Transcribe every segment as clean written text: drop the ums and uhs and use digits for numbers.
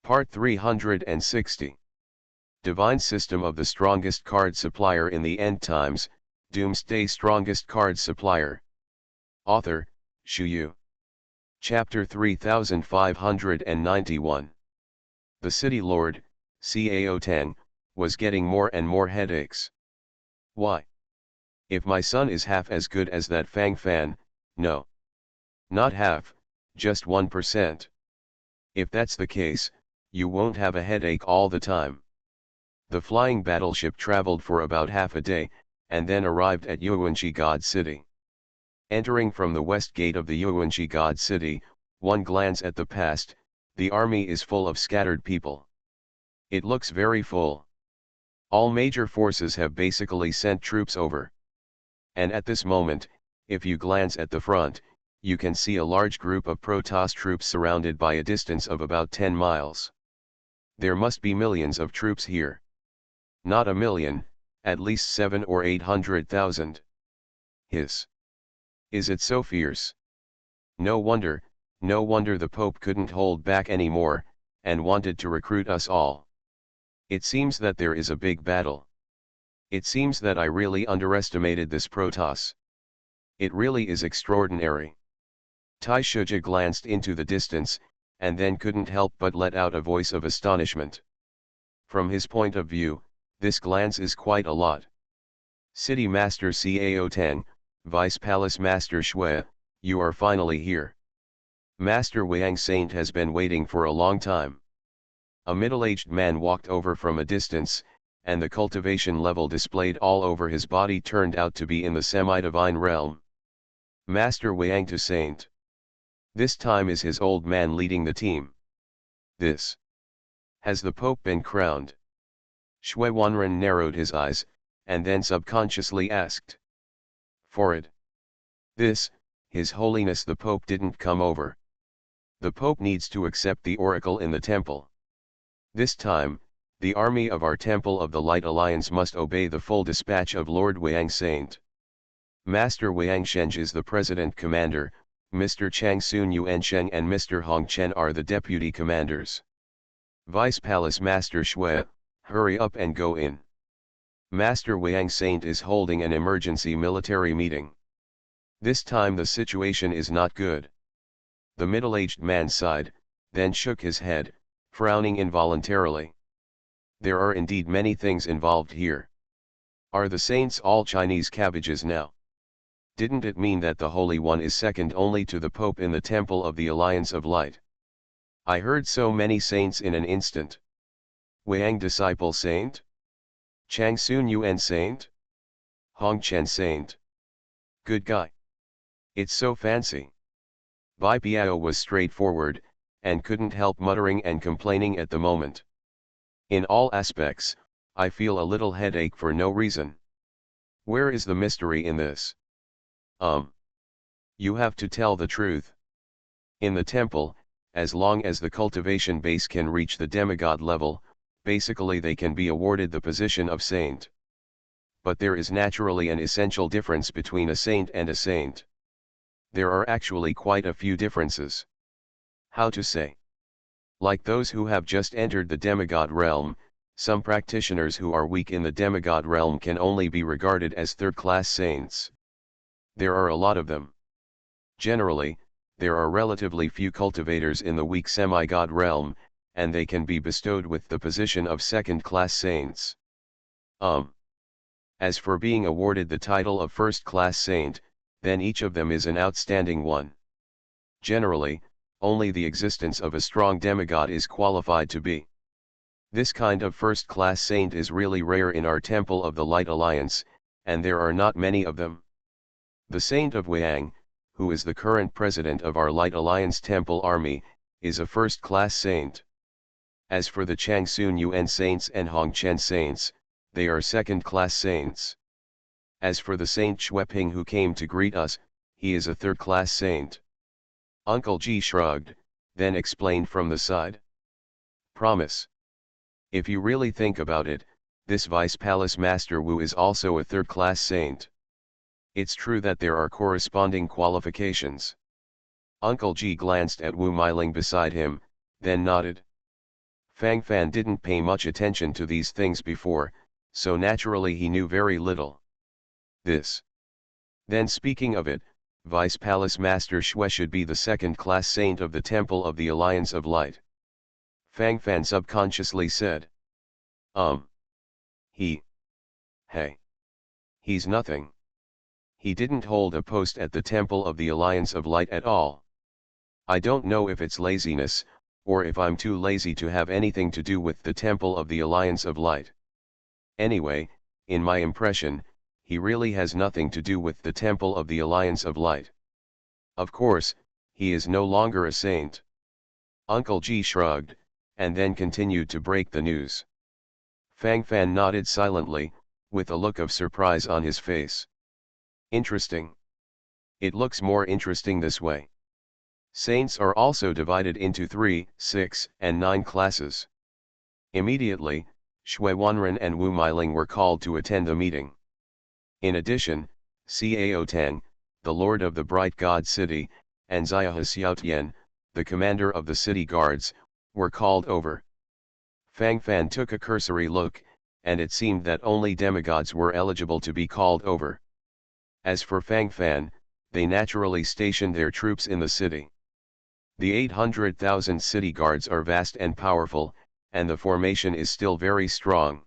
Part 360. Divine System of the Strongest Card Supplier in the End Times, Doomsday Strongest Card Supplier. Author, Shu Yu. Chapter 3591. The City Lord, Cao Tang, was getting more and more headaches. Why? If my son is half as good as that Fang Fan, no. Not half, just 1%. If that's the case, you won't have a headache all the time. The flying battleship traveled for about half a day, and then arrived at Yuanqi God City. Entering from the west gate of the Yuanqi God City, one glance at the past, the army is full of scattered people. It looks very full. All major forces have basically sent troops over. And at this moment, if you glance at the front, you can see a large group of Protoss troops surrounded by a distance of about 10 miles. There must be millions of troops here. Not a million, at least 700,000 or 800,000. Is it so fierce? No wonder the Pope couldn't hold back anymore, and wanted to recruit us all. It seems that there is a big battle. It seems that I really underestimated this Protoss. It really is extraordinary. Tai Shuja glanced into the distance, and then couldn't help but let out a voice of astonishment. From his point of view, this glance is quite a lot. City Master Cao Tang, Vice Palace Master Shui, you are finally here. Master Wang Saint has been waiting for a long time. A middle-aged man walked over from a distance, and the cultivation level displayed all over his body turned out to be in the semi-divine realm. Master Wang to Saint. This time is his old man leading the team. Has the Pope been crowned? Shui Wanren narrowed his eyes, and then subconsciously asked. For it. His Holiness the Pope didn't come over. The Pope needs to accept the oracle in the temple. This time, the army of our Temple of the Light Alliance must obey the full dispatch of Lord Wang Saint. Master Wang Sheng is the President Commander, Mr. Chang Sun Yuansheng and Mr. Hong Chen are the Deputy Commanders. Vice Palace Master Shui, hurry up and go in. Master Wang Saint is holding an emergency military meeting. This time the situation is not good. The middle-aged man sighed, then shook his head, frowning involuntarily. There are indeed many things involved here. Are the saints all Chinese cabbages now? Didn't it mean that the Holy One is second only to the Pope in the Temple of the Alliance of Light? I heard so many saints in an instant. Wang Disciple Saint? Chang Sun Yuan Saint? Hong Chen Saint? Good guy. It's so fancy. Bai Biao was straightforward, and couldn't help muttering and complaining at the moment. In all aspects, I feel a little headache for no reason. Where is the mystery in this? You have to tell the truth. In the temple, as long as the cultivation base can reach the demigod level, basically they can be awarded the position of saint. But there is naturally an essential difference between a saint and a saint. There are actually quite a few differences. How to say? Like those who have just entered the demigod realm, some practitioners who are weak in the demigod realm can only be regarded as third-class saints. There are a lot of them. Generally, there are relatively few cultivators in the weak semi-god realm, and they can be bestowed with the position of second-class saints. As for being awarded the title of first-class saint, then each of them is an outstanding one. Generally, only the existence of a strong demigod is qualified to be. This kind of first-class saint is really rare in our Temple of the Light Alliance, and there are not many of them. The Saint of Wang, who is the current president of our Light Alliance Temple Army, is a first-class saint. As for the Chang Sun Yuan saints and Hong Chen saints, they are second-class saints. As for the Saint Xueping who came to greet us, he is a third-class saint. Uncle Ji shrugged, then explained from the side. Promise. If you really think about it, this Vice Palace Master Wu is also a third-class saint. It's true that there are corresponding qualifications. Uncle Ji glanced at Wu Miling beside him, then nodded. Fang Fan didn't pay much attention to these things before, so naturally he knew very little. This. Then speaking of it, Vice Palace Master Shui should be the second-class saint of the Temple of the Alliance of Light. Fang Fan subconsciously said. He. Hey. He's nothing. He didn't hold a post at the Temple of the Alliance of Light at all. I don't know if it's laziness, or if I'm too lazy to have anything to do with the Temple of the Alliance of Light. Anyway, in my impression, he really has nothing to do with the Temple of the Alliance of Light. Of course, he is no longer a saint. Uncle G shrugged, and then continued to break the news. Fang Fan nodded silently, with a look of surprise on his face. Interesting. It looks more interesting this way. Saints are also divided into 3, 6, and 9 classes. Immediately, Shui Wanren and Wu Meiling were called to attend the meeting. In addition, Cao Tang, the lord of the Bright God City, and Ziahe Xiaotian, the commander of the city guards, were called over. Fang Fan took a cursory look, and it seemed that only demigods were eligible to be called over. As for Fang Fan, they naturally stationed their troops in the city. The 800,000 city guards are vast and powerful, and the formation is still very strong.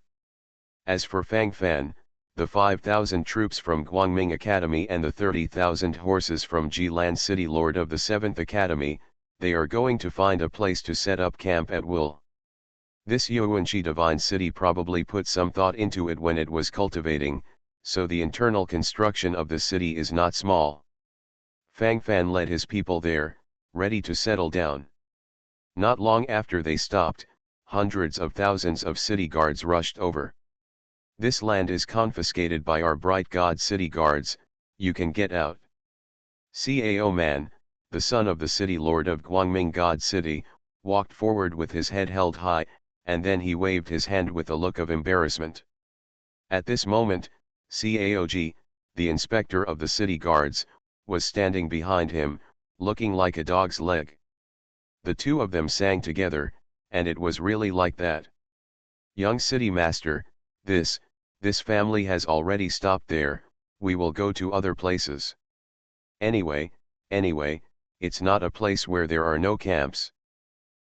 As for Fang Fan, the 5,000 troops from Guangming Academy and the 30,000 horses from Jilan City Lord of the 7th Academy, they are going to find a place to set up camp at will. This Yuanqi Divine City probably put some thought into it when it was cultivating, so the internal construction of the city is not small. Fang Fan led his people there, ready to settle down. Not long after they stopped, hundreds of thousands of city guards rushed over. This land is confiscated by our Bright God City guards, you can get out. Cao Man, the son of the city lord of Guangming God City, walked forward with his head held high, and then he waved his hand with a look of embarrassment. At this moment, Caog, the inspector of the city guards, was standing behind him, looking like a dog's leg. The two of them sang together, and it was really like that. Young city master, this family has already stopped there, we will go to other places. Anyway, it's not a place where there are no camps.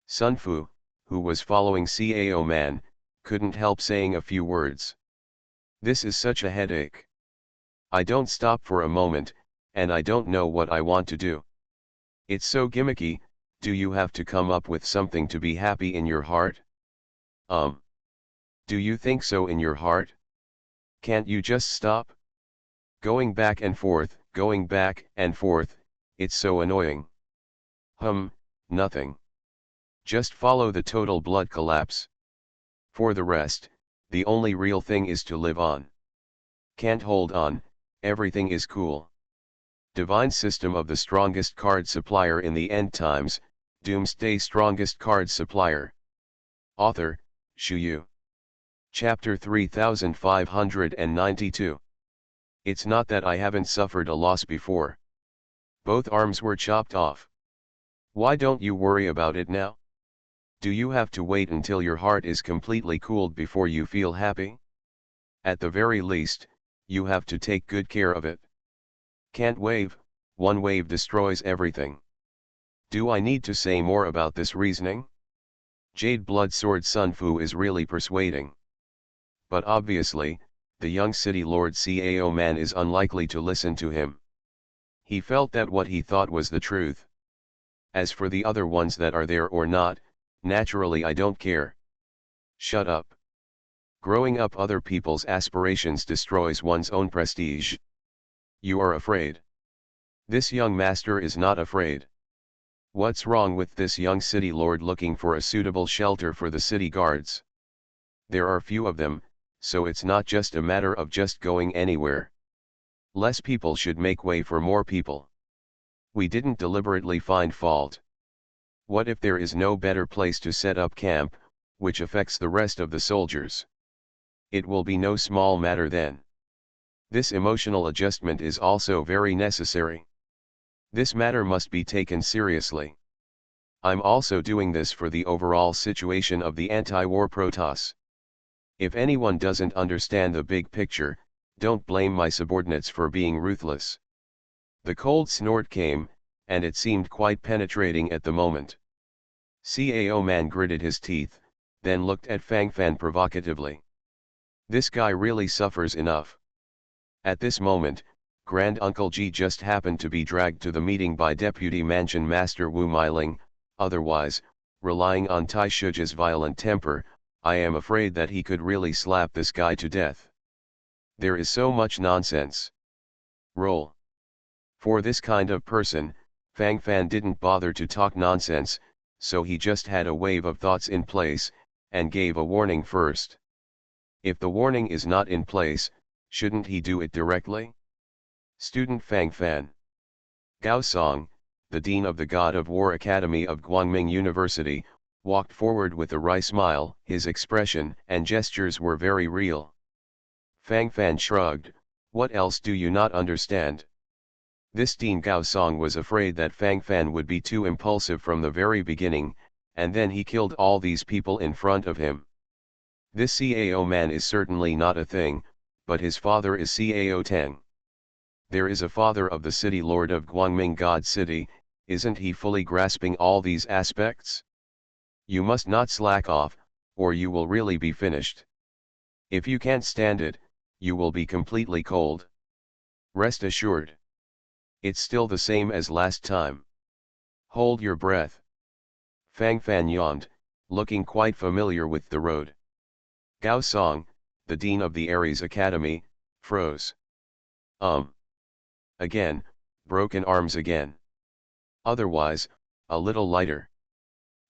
Sun Fu, who was following Cao Man, couldn't help saying a few words. This is such a headache. I don't stop for a moment, and I don't know what I want to do. It's so gimmicky, do you have to come up with something to be happy in your heart? Do you think so in your heart? Can't you just stop? Going back and forth, it's so annoying. Nothing. Just follow the total blood collapse. For the rest, the only real thing is to live on. Can't hold on, everything is cool. Divine System of the Strongest Card Supplier in the End Times, Doomsday Strongest Card Supplier. Author, Shu Yu. Chapter 3592. It's not that I haven't suffered a loss before. Both arms were chopped off. Why don't you worry about it now? Do you have to wait until your heart is completely cooled before you feel happy? At the very least, you have to take good care of it. Can't wave, one wave destroys everything. Do I need to say more about this reasoning? Jade Blood Sword Sun Fu is really persuading. But obviously, the young city lord Cao Man is unlikely to listen to him. He felt that what he thought was the truth. As for the other ones that are there or not, naturally I don't care. Shut up. Growing up other people's aspirations destroys one's own prestige. You are afraid. This young master is not afraid. What's wrong with this young city lord looking for a suitable shelter for the city guards? There are few of them, so it's not just a matter of just going anywhere. Less people should make way for more people. We didn't deliberately find fault. What if there is no better place to set up camp, which affects the rest of the soldiers? It will be no small matter then. This emotional adjustment is also very necessary. This matter must be taken seriously. I'm also doing this for the overall situation of the anti-war protoss. If anyone doesn't understand the big picture, don't blame my subordinates for being ruthless. The cold snort came, and it seemed quite penetrating at the moment. CAO man gritted his teeth, then looked at Fang Fan provocatively. This guy really suffers enough. At this moment, Grand Uncle G just happened to be dragged to the meeting by Deputy Mansion Master Wu Meiling. Otherwise, relying on Tai Shuja's violent temper, I am afraid that he could really slap this guy to death. There is so much nonsense. Roll. For this kind of person, Fang Fan didn't bother to talk nonsense, so he just had a wave of thoughts in place, and gave a warning first. If the warning is not in place, shouldn't he do it directly? Student Fang Fan. Gao Song, the Dean of the God of War Academy of Guangming University, walked forward with a wry smile. His expression and gestures were very real. Fang Fan shrugged, "What else do you not understand?" This Dean Gao Song was afraid that Fang Fan would be too impulsive from the very beginning, and then he killed all these people in front of him. This CAO man is certainly not a thing, but his father is CAO Teng. There is a father of the city lord of Guangming God City, isn't he fully grasping all these aspects? You must not slack off, or you will really be finished. If you can't stand it, you will be completely cold. Rest assured. It's still the same as last time. Hold your breath. Fang Fan yawned, looking quite familiar with the road. Gao Song, the dean of the Ares Academy, froze. Again, broken arms again. Otherwise, a little lighter.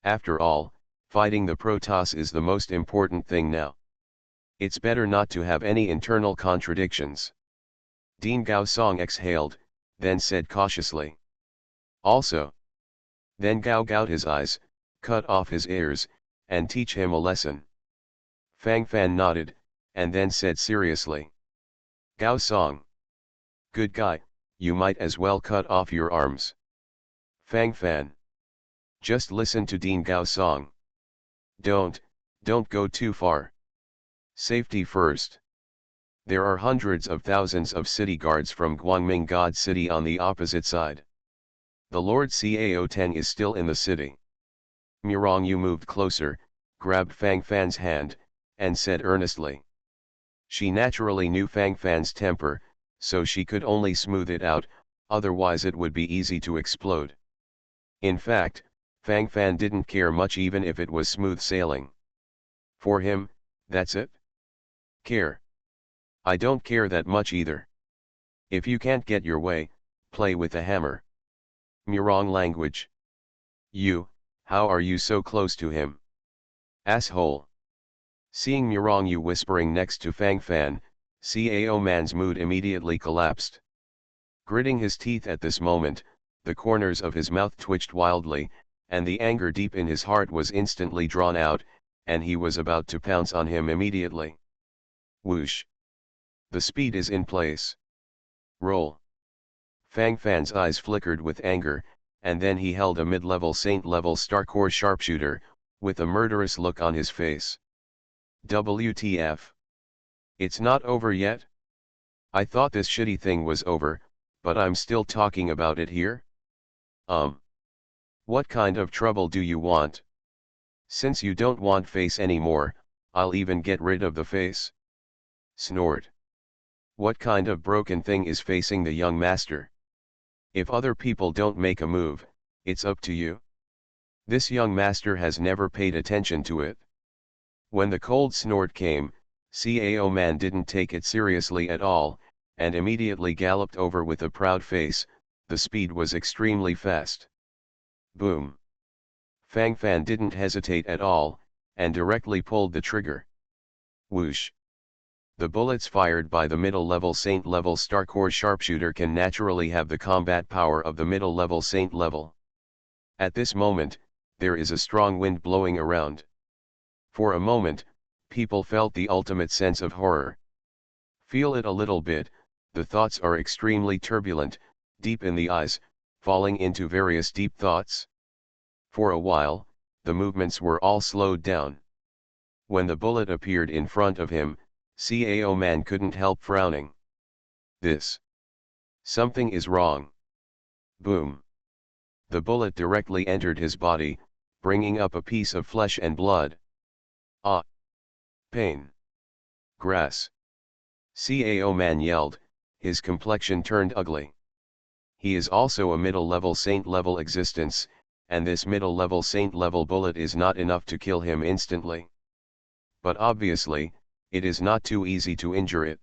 After all, fighting the Protoss is the most important thing now. It's better not to have any internal contradictions. Dean Gao Song exhaled, then said cautiously. Also. Then gouged out his eyes, cut off his ears, and teach him a lesson. Fang Fan nodded, and then said seriously. Gao Song. Good guy, you might as well cut off your arms. Fang Fan. Just listen to Dean Gao Song. Don't go too far. Safety first. There are hundreds of thousands of city guards from Guangming God City on the opposite side. The Lord Cao Teng is still in the city. Murong Yu moved closer, grabbed Fang Fan's hand, and said earnestly. She naturally knew Fang Fan's temper, so she could only smooth it out, otherwise it would be easy to explode. In fact, Fang Fan didn't care much even if it was smooth sailing. For him, that's it. Care. I don't care that much either. If you can't get your way, play with a hammer. Murong language. You, how are you so close to him? Asshole. Seeing Murong Yu whispering next to Fang Fan, Cao Man's mood immediately collapsed. Gritting his teeth at this moment, the corners of his mouth twitched wildly, and the anger deep in his heart was instantly drawn out, and he was about to pounce on him immediately. Whoosh. The speed is in place. Roll. Fang Fan's eyes flickered with anger, and then he held a mid-level Saint-level Starcore sharpshooter, with a murderous look on his face. WTF. It's not over yet? I thought this shitty thing was over, but I'm still talking about it here? What kind of trouble do you want? Since you don't want face anymore, I'll even get rid of the face. Snort. What kind of broken thing is facing the young master? If other people don't make a move, it's up to you. This young master has never paid attention to it. When the cold snort came, Cao Man didn't take it seriously at all, and immediately galloped over with a proud face. The speed was extremely fast. Boom. Fang Fan didn't hesitate at all, and directly pulled the trigger. Whoosh. The bullets fired by the middle-level Saint-level Starcore sharpshooter can naturally have the combat power of the middle-level Saint level. At this moment, there is a strong wind blowing around. For a moment, people felt the ultimate sense of horror. Feel it a little bit, the thoughts are extremely turbulent, deep in the eyes, falling into various deep thoughts. For a while, the movements were all slowed down. When the bullet appeared in front of him, Cao Man couldn't help frowning. Something is wrong. Boom. The bullet directly entered his body, bringing up a piece of flesh and blood. Ah! Pain! Grass! Cao Man yelled, his complexion turned ugly. He is also a middle-level saint-level existence, and this middle-level saint-level bullet is not enough to kill him instantly. But obviously, it is not too easy to injure it.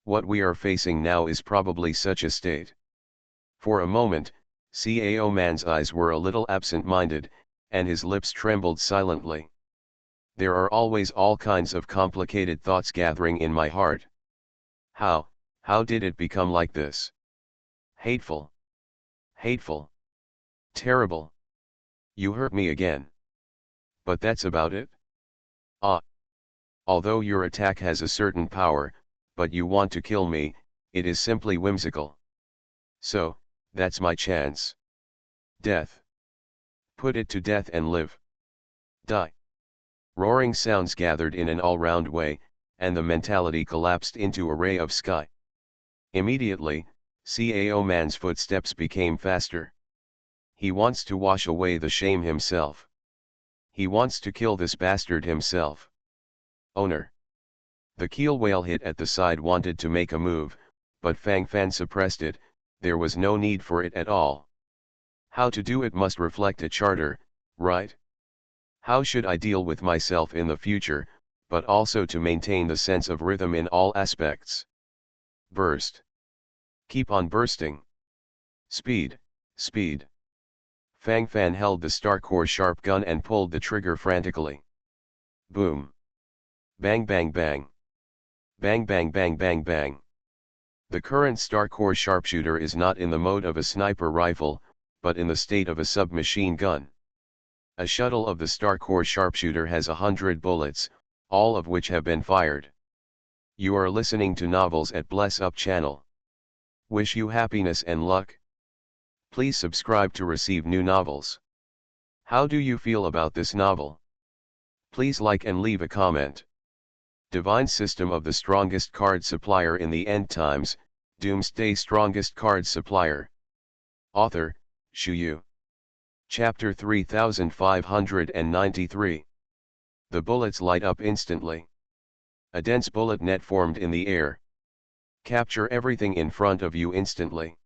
What we are facing now is probably such a state. For a moment, Cao Man's eyes were a little absent-minded, and his lips trembled silently. There are always all kinds of complicated thoughts gathering in my heart. How did it become like this? Hateful. Hateful. Terrible. You hurt me again. But that's about it? Ah. Although your attack has a certain power, but you want to kill me, it is simply whimsical. So, that's my chance. Death. Put it to death and live. Die. Roaring sounds gathered in an all-round way, and the mentality collapsed into a ray of sky. Immediately, Cao Man's footsteps became faster. He wants to wash away the shame himself. He wants to kill this bastard himself. Owner. The keel whale hit at the side wanted to make a move, but Fang Fan suppressed it. There was no need for it at all. How to do it must reflect a charter, right? How should I deal with myself in the future, but also to maintain the sense of rhythm in all aspects? Burst. Keep on bursting. Speed, speed. Fang Fan held the Starcore sharp gun and pulled the trigger frantically. Boom. Bang bang bang. Bang bang bang bang bang. The current Starcore sharpshooter is not in the mode of a sniper rifle, but in the state of a submachine gun. A shuttle of the Starcore sharpshooter has 100 bullets, all of which have been fired. You are listening to Novels at Bless Up channel. Wish you happiness and luck. Please subscribe to receive new novels. How do you feel about this novel? Please like and leave a comment. Divine System of the Strongest Card Supplier in the End Times, Doomsday Strongest Card Supplier. Author, Shu Yu. Chapter 3593. The bullets light up instantly. A dense bullet net formed in the air. Capture everything in front of you instantly.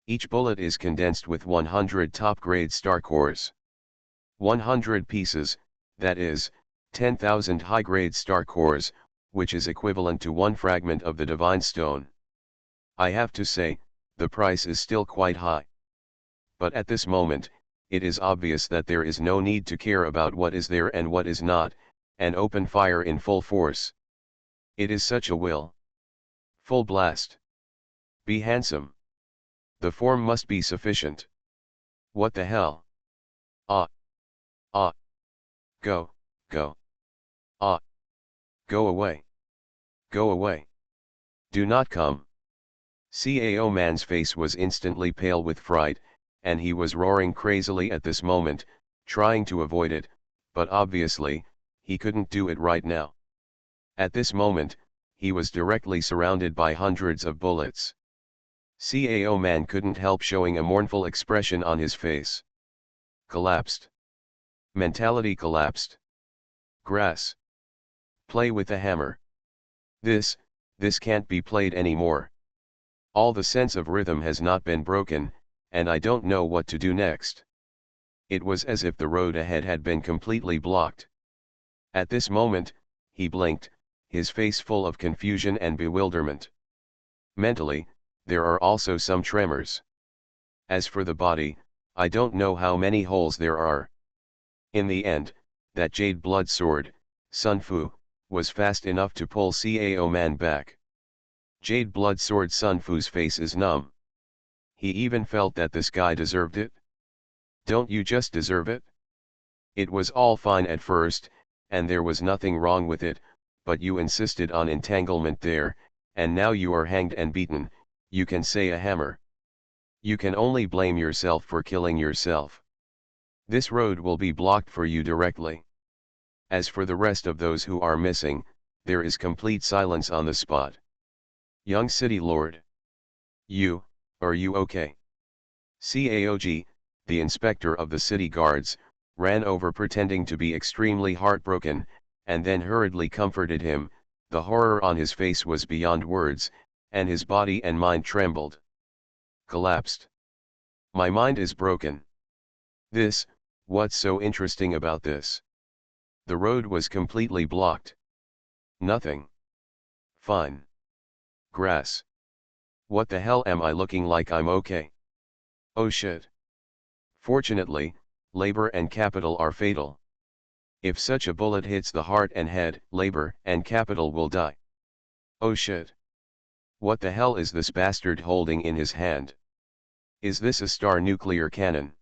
Each bullet is condensed with 100 top-grade star cores. 100 pieces, that is, 10,000 high-grade star cores, which is equivalent to one fragment of the Divine Stone. I have to say, the price is still quite high. But at this moment, it is obvious that there is no need to care about what is there and what is not, and open fire in full force. It is such a will. Full blast. Be handsome. The form must be sufficient. What the hell? Ah. Ah. Go, go. Ah. Go away. Go away. Do not come. Cao Man's face was instantly pale with fright, and he was roaring crazily at this moment, trying to avoid it, but obviously, he couldn't do it right now. At this moment, he was directly surrounded by hundreds of bullets. Cao Man couldn't help showing a mournful expression on his face. Collapsed. Mentality collapsed. Grass. Play with the hammer. This can't be played anymore. All the sense of rhythm has not been broken, and I don't know what to do next. It was as if the road ahead had been completely blocked. At this moment, he blinked, his face full of confusion and bewilderment. Mentally, there are also some tremors. As for the body, I don't know how many holes there are. In the end, that jade blood sword, Sun Fu, was fast enough to pull Cao Man back. Jade blood sword Sun Fu's face is numb. He even felt that this guy deserved it. Don't you just deserve it? It was all fine at first, and there was nothing wrong with it, but you insisted on entanglement there, and now you are hanged and beaten. You can say a hammer. You can only blame yourself for killing yourself. This road will be blocked for you directly. As for the rest of those who are missing, there is complete silence on the spot. Young City Lord. Are you okay? CAOG, the inspector of the city guards, ran over pretending to be extremely heartbroken, and then hurriedly comforted him. The horror on his face was beyond words, and his body and mind trembled. Collapsed. My mind is broken. What's so interesting about this? The road was completely blocked. Nothing. Fine. Grass. What the hell am I looking like? I'm okay? Oh shit. Fortunately, labor and capital are fatal. If such a bullet hits the heart and head, labor and capital will die. Oh shit. What the hell is this bastard holding in his hand? Is this a star nuclear cannon?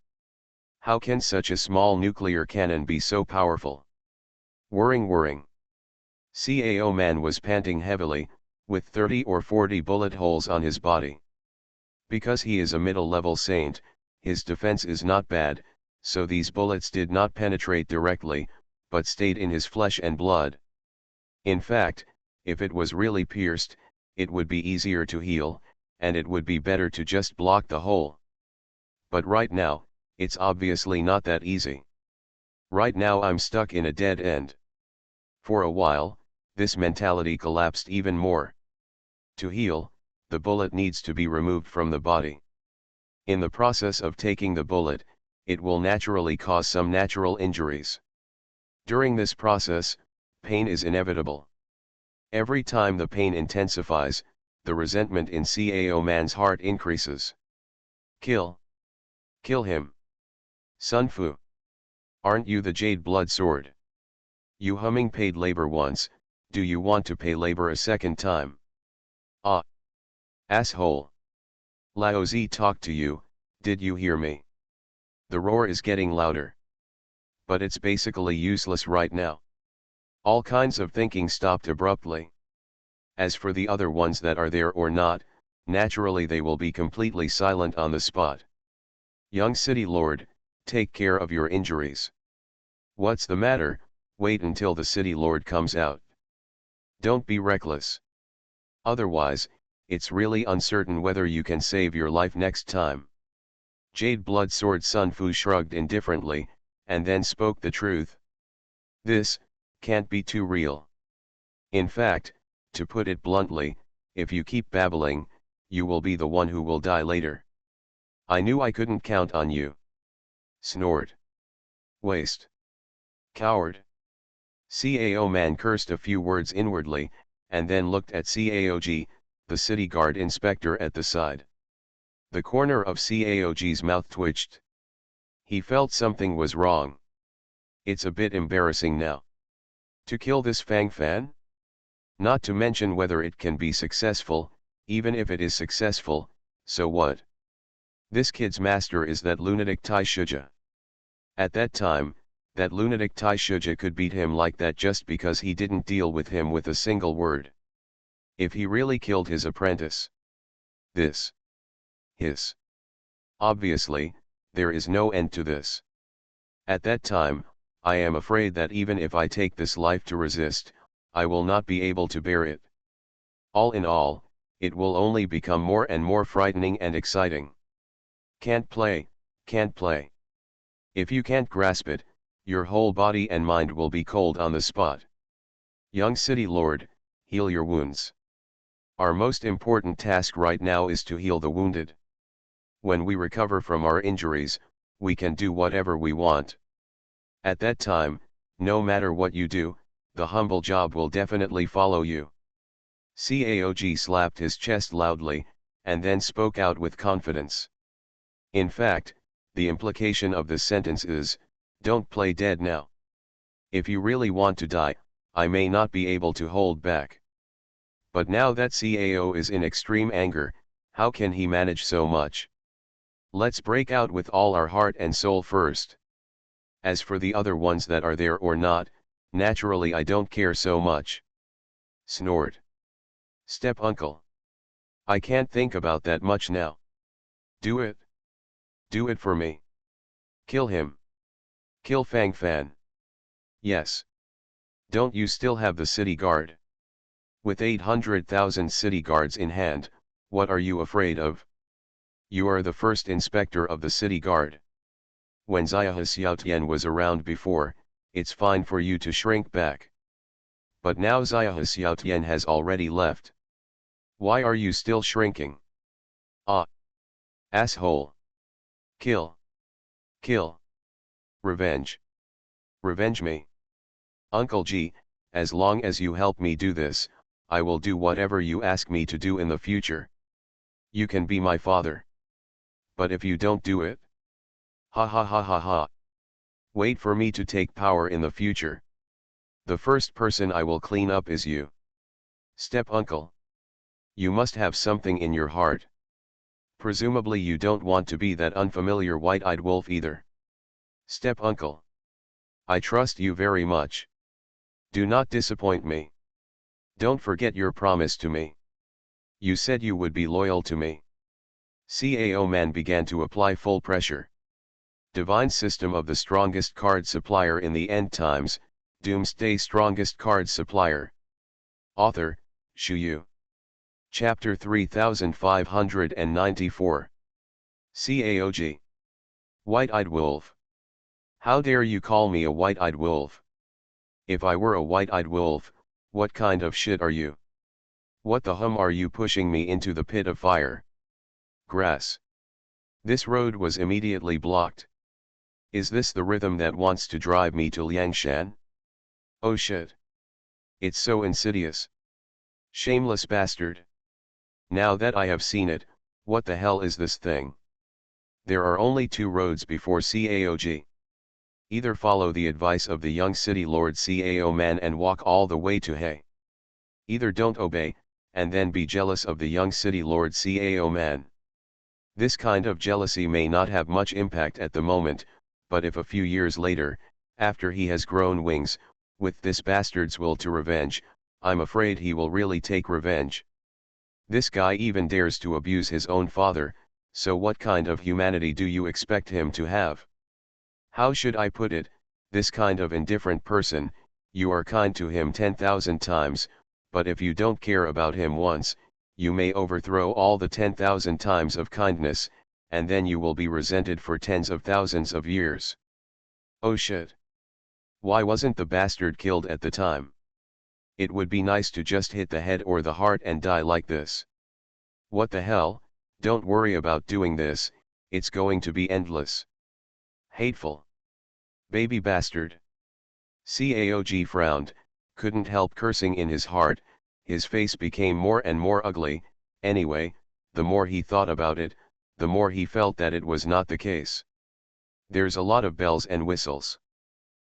How can such a small nuclear cannon be so powerful? Whirring. CAO man was panting heavily, with 30 or 40 bullet holes on his body. Because he is a middle-level saint, his defense is not bad, so these bullets did not penetrate directly, but stayed in his flesh and blood. In fact, if it was really pierced, it would be easier to heal, and it would be better to just block the hole. But right now, it's obviously not that easy. Right now I'm stuck in a dead end. For a while, this mentality collapsed even more. To heal, the bullet needs to be removed from the body. In the process of taking the bullet, it will naturally cause some natural injuries. During this process, pain is inevitable. Every time the pain intensifies, the resentment in CAO man's heart increases. Kill him. Sun Fu. Aren't you the Jade Blood Sword? You humming paid labor once, do you want to pay labor a second time? Ah. Asshole. Lao Zi talked to you, did you hear me? The roar is getting louder. But it's basically useless right now. All kinds of thinking stopped abruptly. As for the other ones that are there or not, naturally they will be completely silent on the spot. Young City Lord, take care of your injuries. What's the matter? Wait until the City Lord comes out. Don't be reckless. Otherwise, it's really uncertain whether you can save your life next time. Jade Blood Sword Sun Fu shrugged indifferently, and then spoke the truth. This can't be too real. In fact, to put it bluntly, if you keep babbling, you will be the one who will die later. I knew I couldn't count on you. Snort. Waste. Coward. CAO man cursed a few words inwardly, and then looked at CAOG, the city guard inspector at the side. The corner of CAOG's mouth twitched. He felt something was wrong. It's a bit embarrassing now. To kill this Fang Fan? Not to mention whether it can be successful, even if it is successful, so what? This kid's master is that lunatic Tai Shuja. At that time, that lunatic Tai Shuja could beat him like that just because he didn't deal with him with a single word. If he really killed his apprentice. Obviously, there is no end to this. At that time, I am afraid that even if I take this life to resist, I will not be able to bear it. All in all, it will only become more and more frightening and exciting. Can't play. If you can't grasp it, your whole body and mind will be cold on the spot. Young City Lord, heal your wounds. Our most important task right now is to heal the wounded. When we recover from our injuries, we can do whatever we want. At that time, no matter what you do, the humble job will definitely follow you. CAOG slapped his chest loudly, and then spoke out with confidence. In fact, the implication of this sentence is, don't play dead now. If you really want to die, I may not be able to hold back. But now that CAO is in extreme anger, how can he manage so much? Let's break out with all our heart and soul first. As for the other ones that are there or not, naturally I don't care so much. Snort. Step uncle. I can't think about that much now. Do it. Do it for me. Kill him. Kill Fang Fan. Yes. Don't you still have the city guard? With 800,000 city guards in hand, what are you afraid of? You are the first inspector of the city guard. When Xia Xiaotian was around before, it's fine for you to shrink back. But now Xia Xiaotian has already left. Why are you still shrinking? Ah! Asshole! Kill! Kill! Revenge! Revenge me! Uncle G, as long as you help me do this, I will do whatever you ask me to do in the future. You can be my father. But if you don't do it? Ha ha ha ha ha. Wait for me to take power in the future. The first person I will clean up is you. Step uncle. You must have something in your heart. Presumably you don't want to be that unfamiliar white-eyed wolf either. Step uncle. I trust you very much. Do not disappoint me. Don't forget your promise to me. You said you would be loyal to me. Cao Man began to apply full pressure. Divine system of the strongest card supplier in the end times, Doomsday strongest card supplier. Author, Shu Yu. Chapter 3594. CAOG. White-eyed wolf. How dare you call me a white-eyed wolf? If I were a white-eyed wolf, what kind of shit are you? What the hum are you pushing me into the pit of fire? Grass. This road was immediately blocked. Is this the rhythm that wants to drive me to Liangshan? Oh shit. It's so insidious. Shameless bastard. Now that I have seen it, what the hell is this thing? There are only two roads before Caog. Either follow the advice of the young city lord Cao Man and walk all the way to He. Either don't obey, and then be jealous of the young city lord Cao Man. This kind of jealousy may not have much impact at the moment, but if a few years later, after he has grown wings, with this bastard's will to revenge, I'm afraid he will really take revenge. This guy even dares to abuse his own father, so what kind of humanity do you expect him to have? How should I put it, this kind of indifferent person, you are kind to him 10,000 times, but if you don't care about him once, you may overthrow all the 10,000 times of kindness, and then you will be resented for tens of thousands of years. Oh shit. Why wasn't the bastard killed at the time? It would be nice to just hit the head or the heart and die like this. What the hell, don't worry about doing this, it's going to be endless. Hateful. Baby bastard. Caog frowned, couldn't help cursing in his heart, his face became more and more ugly. Anyway, the more he thought about it, the more he felt that it was not the case. There's a lot of bells and whistles.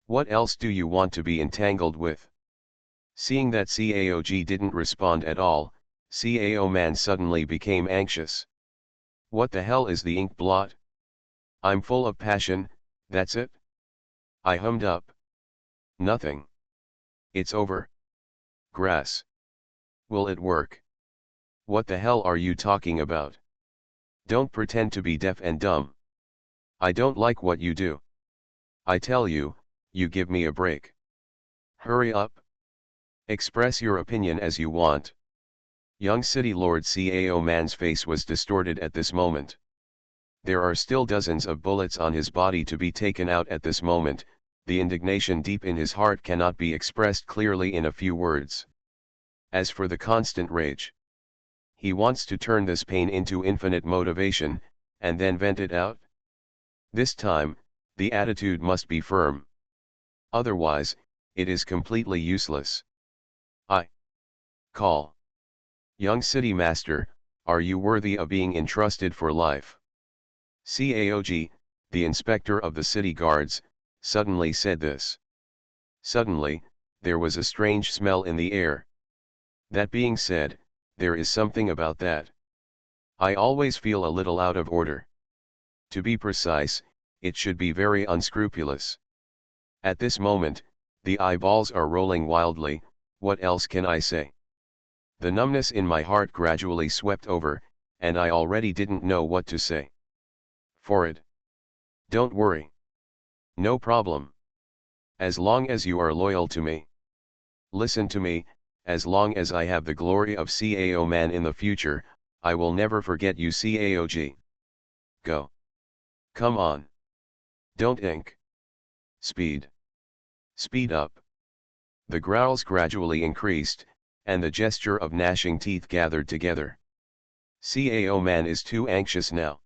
What else do you want to be entangled with? Seeing that Caog didn't respond at all, Cao Man suddenly became anxious. What the hell is the ink blot? I'm full of passion, that's it? I hummed up. Nothing. It's over. Grass. Will it work? What the hell are you talking about? Don't pretend to be deaf and dumb. I don't like what you do. I tell you, you give me a break. Hurry up. Express your opinion as you want. Young city lord Cao Man's face was distorted at this moment. There are still dozens of bullets on his body to be taken out at this moment, the indignation deep in his heart cannot be expressed clearly in a few words. As for the constant rage, he wants to turn this pain into infinite motivation, and then vent it out. This time, the attitude must be firm. Otherwise, it is completely useless. I call. Young city master, are you worthy of being entrusted for life? Caog, the inspector of the city guards, suddenly said this. Suddenly, there was a strange smell in the air. That being said, there is something about that. I always feel a little out of order. To be precise, it should be very unscrupulous. At this moment, the eyeballs are rolling wildly, what else can I say? The numbness in my heart gradually swept over, and I already didn't know what to say. For it. Don't worry. No problem. As long as you are loyal to me. Listen to me, as long as I have the glory of CAO man in the future, I will never forget you CAOG. Go. Come on. Don't ink. Speed. Speed up. The growls gradually increased, and the gesture of gnashing teeth gathered together. CAO man is too anxious now.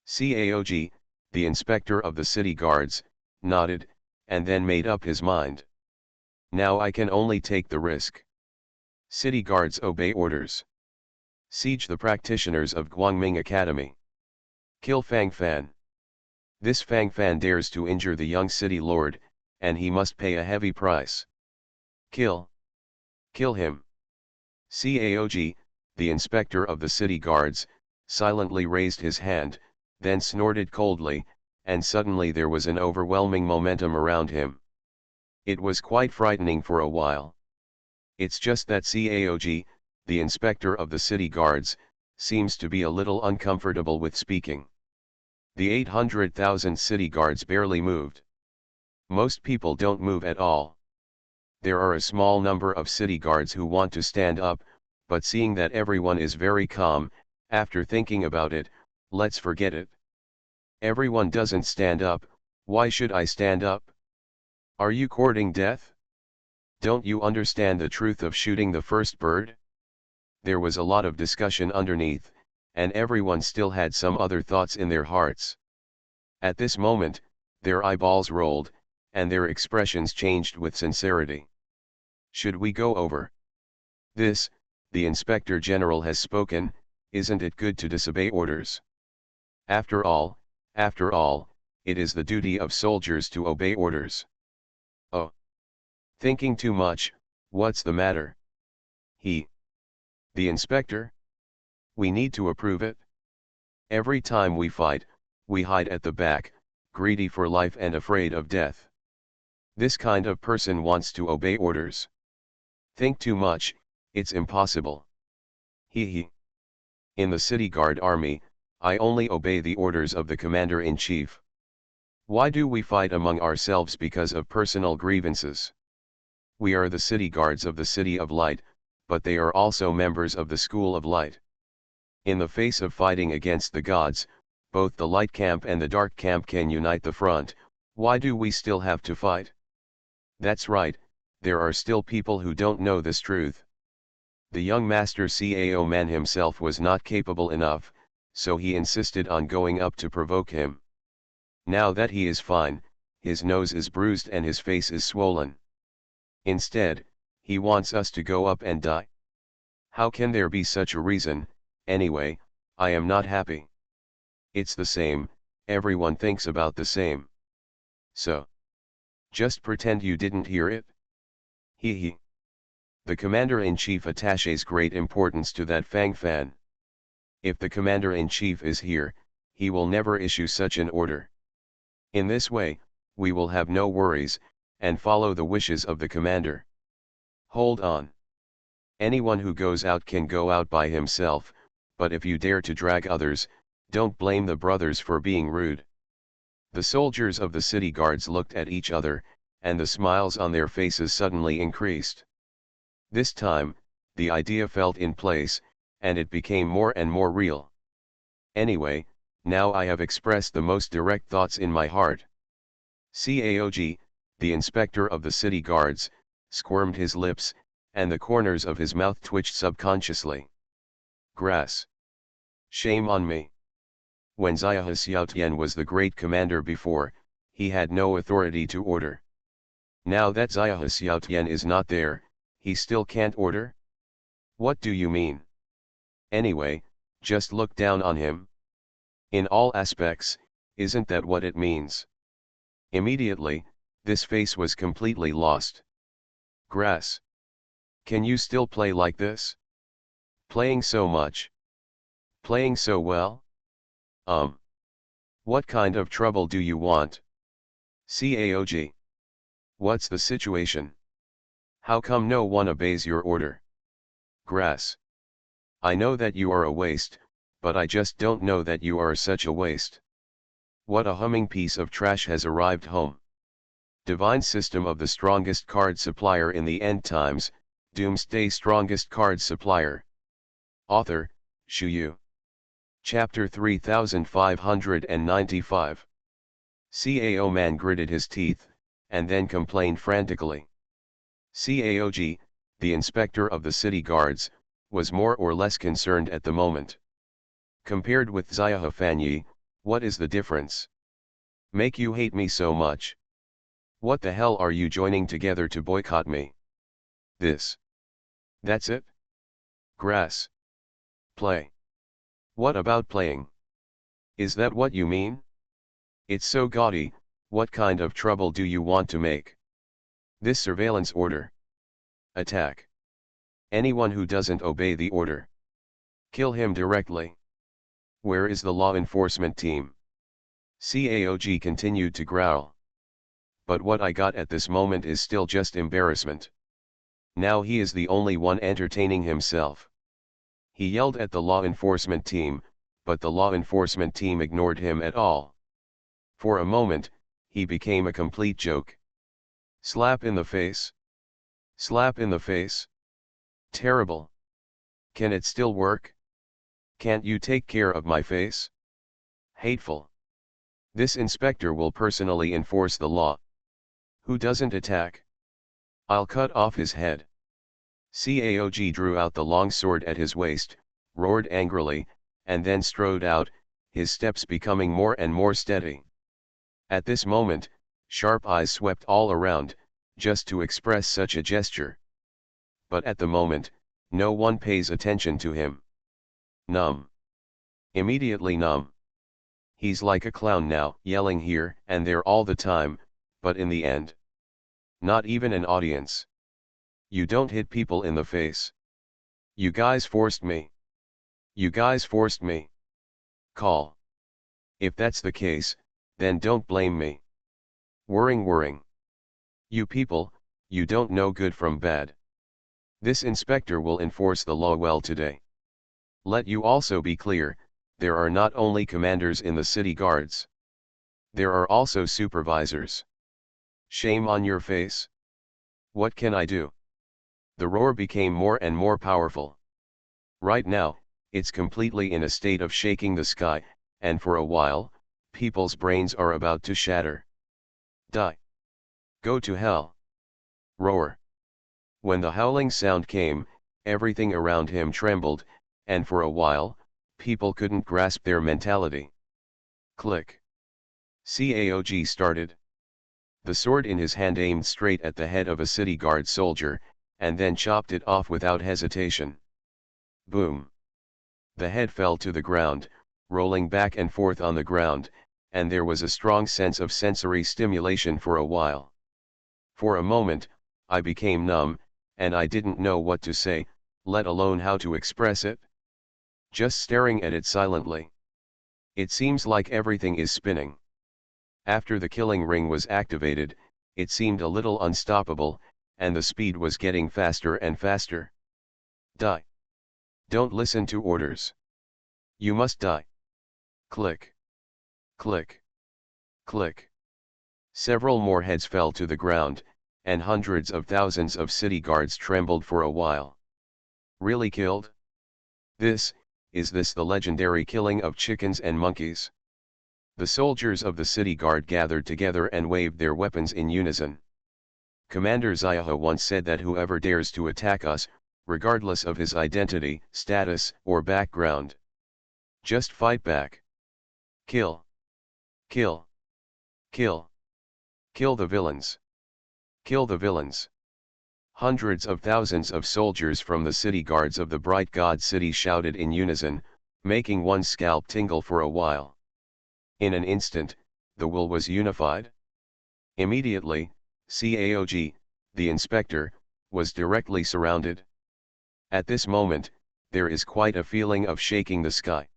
CAOG, the inspector of the city guards, nodded, and then made up his mind. Now I can only take the risk. City guards obey orders. Siege the practitioners of Guangming Academy. Kill Fang Fan. This Fang Fan dares to injure the young city lord, and he must pay a heavy price. Kill. Kill him. CAOG, the inspector of the city guards, silently raised his hand, then snorted coldly, and suddenly there was an overwhelming momentum around him. It was quite frightening for a while. It's just that CAOG, the inspector of the city guards, seems to be a little uncomfortable with speaking. The 800,000 city guards barely moved. Most people don't move at all. There are a small number of city guards who want to stand up, but seeing that everyone is very calm, after thinking about it, let's forget it. Everyone doesn't stand up, why should I stand up? Are you courting death? Don't you understand the truth of shooting the first bird? There was a lot of discussion underneath, and everyone still had some other thoughts in their hearts. At this moment, their eyeballs rolled, and their expressions changed with sincerity. Should we go over? This, the Inspector General has spoken, isn't it good to disobey orders? After all, it is the duty of soldiers to obey orders. Oh. Thinking too much, what's the matter? The inspector? We need to approve it. Every time we fight, we hide at the back, greedy for life and afraid of death. This kind of person wants to obey orders. Think too much, it's impossible. In the city guard army, I only obey the orders of the commander-in-chief. Why do we fight among ourselves because of personal grievances? We are the city guards of the City of Light, but they are also members of the School of Light. In the face of fighting against the gods, both the light camp and the dark camp can unite the front. Why do we still have to fight? That's right, there are still people who don't know this truth. The young master CAO man himself was not capable enough, so he insisted on going up to provoke him. Now that he is fine, his nose is bruised and his face is swollen. Instead, he wants us to go up and die. How can there be such a reason? Anyway, I am not happy. It's the same, everyone thinks about the same. So, just pretend you didn't hear it. The commander-in-chief attaches great importance to that Fang Fan. If the commander-in-chief is here, he will never issue such an order. In this way, we will have no worries, and follow the wishes of the commander. Hold on. Anyone who goes out can go out by himself, but if you dare to drag others, don't blame the brothers for being rude. The soldiers of the city guards looked at each other, and the smiles on their faces suddenly increased. This time, the idea felt in place, and it became more and more real. Anyway, now I have expressed the most direct thoughts in my heart. CAOG, the inspector of the city guards, squirmed his lips, and the corners of his mouth twitched subconsciously. Grass. Shame on me. When Xia Xiaotian was the great commander before, he had no authority to order. Now that Xia Xiaotian is not there, he still can't order? What do you mean? Anyway, just look down on him. In all aspects, isn't that what it means? Immediately, this face was completely lost. Grass. Can you still play like this? Playing so much? Playing so well? What kind of trouble do you want? CAOG. What's the situation? How come no one obeys your order? Grass. I know that you are a waste, but I just don't know that you are such a waste. What a humming piece of trash has arrived home. Divine system of the strongest card supplier in the end times, Doomsday strongest card supplier. Author, Shuyu. Chapter 3595. Cao man gritted his teeth, and then complained frantically. Caog, the inspector of the city guards, was more or less concerned at the moment. Compared with Xiahe Fanyi, what is the difference? Make you hate me so much? What the hell are you joining together to boycott me? This. That's it? Grass. Play. What about playing? Is that what you mean? It's so gaudy, what kind of trouble do you want to make? This surveillance order. Attack. Anyone who doesn't obey the order. Kill him directly. Where is the law enforcement team? Caog continued to growl. But what I got at this moment is still just embarrassment. Now he is the only one entertaining himself. He yelled at the law enforcement team, but the law enforcement team ignored him at all. For a moment, he became a complete joke. Slap in the face. Slap in the face. Terrible. Can it still work? Can't you take care of my face? Hateful. This inspector will personally enforce the law. Who doesn't attack? I'll cut off his head. Caog drew out the long sword at his waist, roared angrily, and then strode out, his steps becoming more and more steady. At this moment, sharp eyes swept all around, just to express such a gesture. But at the moment, no one pays attention to him. Numb. Immediately numb. He's like a clown now, yelling here and there all the time, but in the end, not even an audience. You don't hit people in the face. You guys forced me. You guys forced me. Call. If that's the case, then don't blame me. Whirring. You people, you don't know good from bad. This inspector will enforce the law well today. Let you also be clear, there are not only commanders in the city guards. There are also supervisors. Shame on your face. What can I do? The roar became more and more powerful. Right now, it's completely in a state of shaking the sky, and for a while, people's brains are about to shatter. Die. Go to hell. Roar. When the howling sound came, everything around him trembled, and for a while, people couldn't grasp their mentality. Click. Caog started. The sword in his hand aimed straight at the head of a city guard soldier, and then chopped it off without hesitation. Boom. The head fell to the ground, rolling back and forth on the ground, and there was a strong sense of sensory stimulation for a while. For a moment, I became numb, and I didn't know what to say, let alone how to express it. Just staring at it silently. It seems like everything is spinning. After the killing ring was activated, it seemed a little unstoppable, and the speed was getting faster and faster. Die. Don't listen to orders. You must die. Click. Click. Click. Several more heads fell to the ground, and hundreds of thousands of city guards trembled for a while. Really killed? Is this the legendary killing of chickens and monkeys? The soldiers of the city guard gathered together and waved their weapons in unison. Commander Xiahe once said that whoever dares to attack us, regardless of his identity, status, or background, just fight back. Kill. Kill. Kill. Kill the villains. Kill the villains. Hundreds of thousands of soldiers from the city guards of the Bright God City shouted in unison, making one's scalp tingle for a while. In an instant, the will was unified. Immediately, Caog, the inspector, was directly surrounded. At this moment, there is quite a feeling of shaking the sky.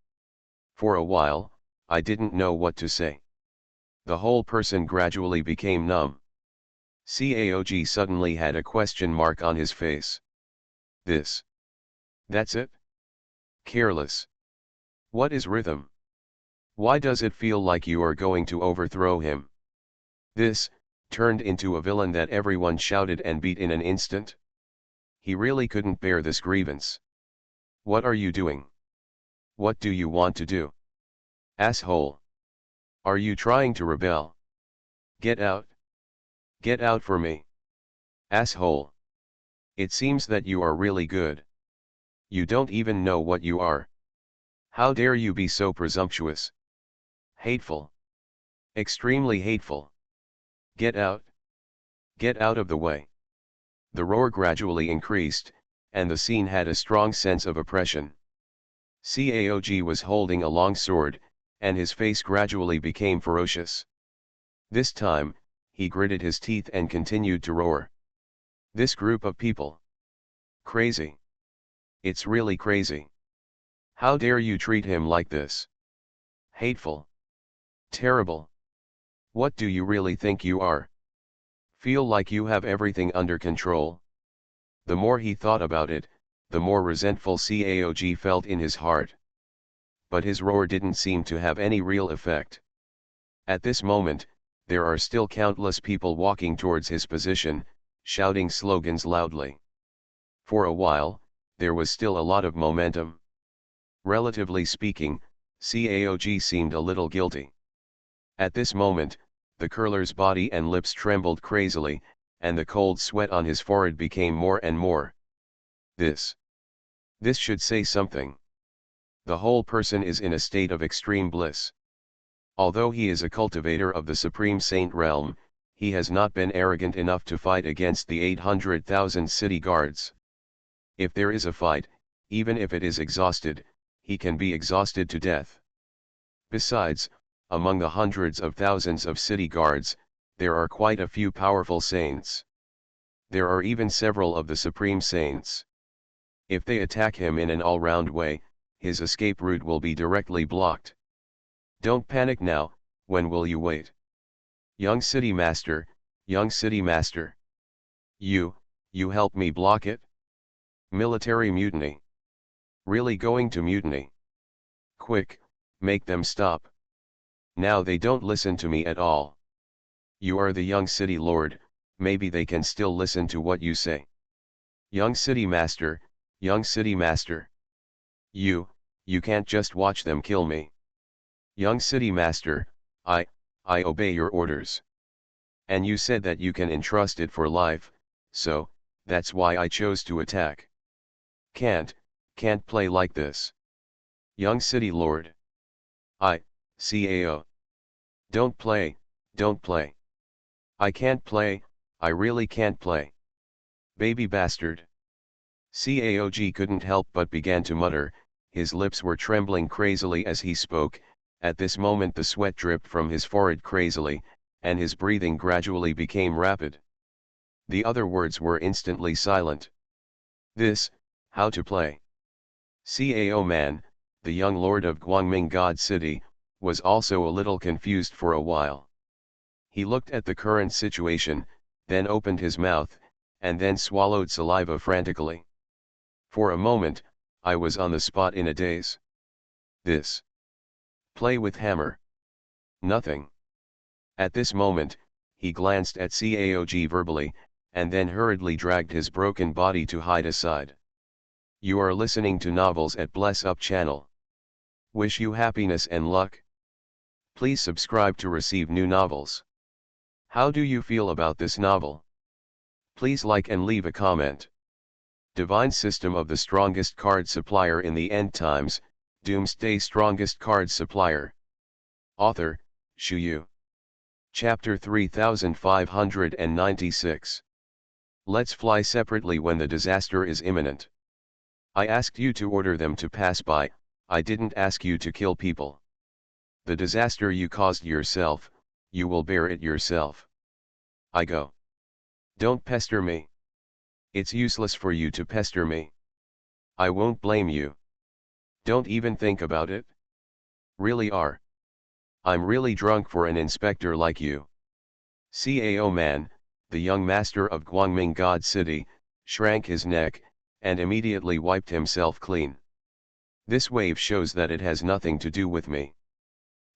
For a while, I didn't know what to say. The whole person gradually became numb. Caog suddenly had a question mark on his face. That's it? Careless. What is rhythm? Why does it feel like you are going to overthrow him? This turned into a villain that everyone shouted and beat in an instant. He really couldn't bear this grievance. What are you doing? What do you want to do? Asshole. Are you trying to rebel? Get out. Get out for me. Asshole. It seems that you are really good. You don't even know what you are. How dare you be so presumptuous? Hateful. Extremely hateful. Get out. Get out of the way. The roar gradually increased, and the scene had a strong sense of oppression. Caog was holding a long sword, and his face gradually became ferocious. This time, he gritted his teeth and continued to roar. This group of people. Crazy. It's really crazy. How dare you treat him like this? Hateful. Terrible. What do you really think you are? Feel like you have everything under control? The more he thought about it, the more resentful Caog felt in his heart. But his roar didn't seem to have any real effect. At this moment, there are still countless people walking towards his position, shouting slogans loudly. For a while, there was still a lot of momentum. Relatively speaking, Caog seemed a little guilty. At this moment, the curler's body and lips trembled crazily, and the cold sweat on his forehead became more and more. This should say something. The whole person is in a state of extreme bliss. Although he is a cultivator of the Supreme Saint realm, he has not been arrogant enough to fight against the 800,000 city guards. If there is a fight, even if it is exhausted, he can be exhausted to death. Besides, among the hundreds of thousands of city guards, there are quite a few powerful saints. There are even several of the Supreme Saints. If they attack him in an all-round way, his escape route will be directly blocked. Don't panic now, when will you wait? Young City Master, young City Master. You help me block it? Military mutiny. Really going to mutiny? Quick, make them stop. Now they don't listen to me at all. You are the young city lord, maybe they can still listen to what you say. Young City Master, young City Master. You can't just watch them kill me. Young City Master, I obey your orders. And you said that you can entrust it for life, so, that's why I chose to attack. Can't play like this. Young City Lord. Cao. Don't play, don't play. I can't play, I really can't play. Baby bastard. Caog couldn't help but began to mutter, his lips were trembling crazily as he spoke. At this moment the sweat dripped from his forehead crazily, and his breathing gradually became rapid. The other words were instantly silent. How to play. Cao Man, the young lord of Guangming God City, was also a little confused for a while. He looked at the current situation, then opened his mouth, and then swallowed saliva frantically. For a moment, I was on the spot in a daze. Play with hammer. Nothing. At this moment, he glanced at Caog verbally, and then hurriedly dragged his broken body to hide aside. You are listening to Novels at Bless Up channel. Wish you happiness and luck. Please subscribe to receive new novels. How do you feel about this novel? Please like and leave a comment. Divine System of the Strongest Card Supplier in the End Times, Doomsday Strongest Card Supplier. Author, Shu Yu. Chapter 3596. Let's fly separately when the disaster is imminent. I asked you to order them to pass by, I didn't ask you to kill people. The disaster you caused yourself, you will bear it yourself. I go. Don't pester me. It's useless for you to pester me. I won't blame you. Don't even think about it. Really are. I'm really drunk for an inspector like you. Cao Man, the young master of Guangming God City, shrank his neck, and immediately wiped himself clean. This wave shows that it has nothing to do with me.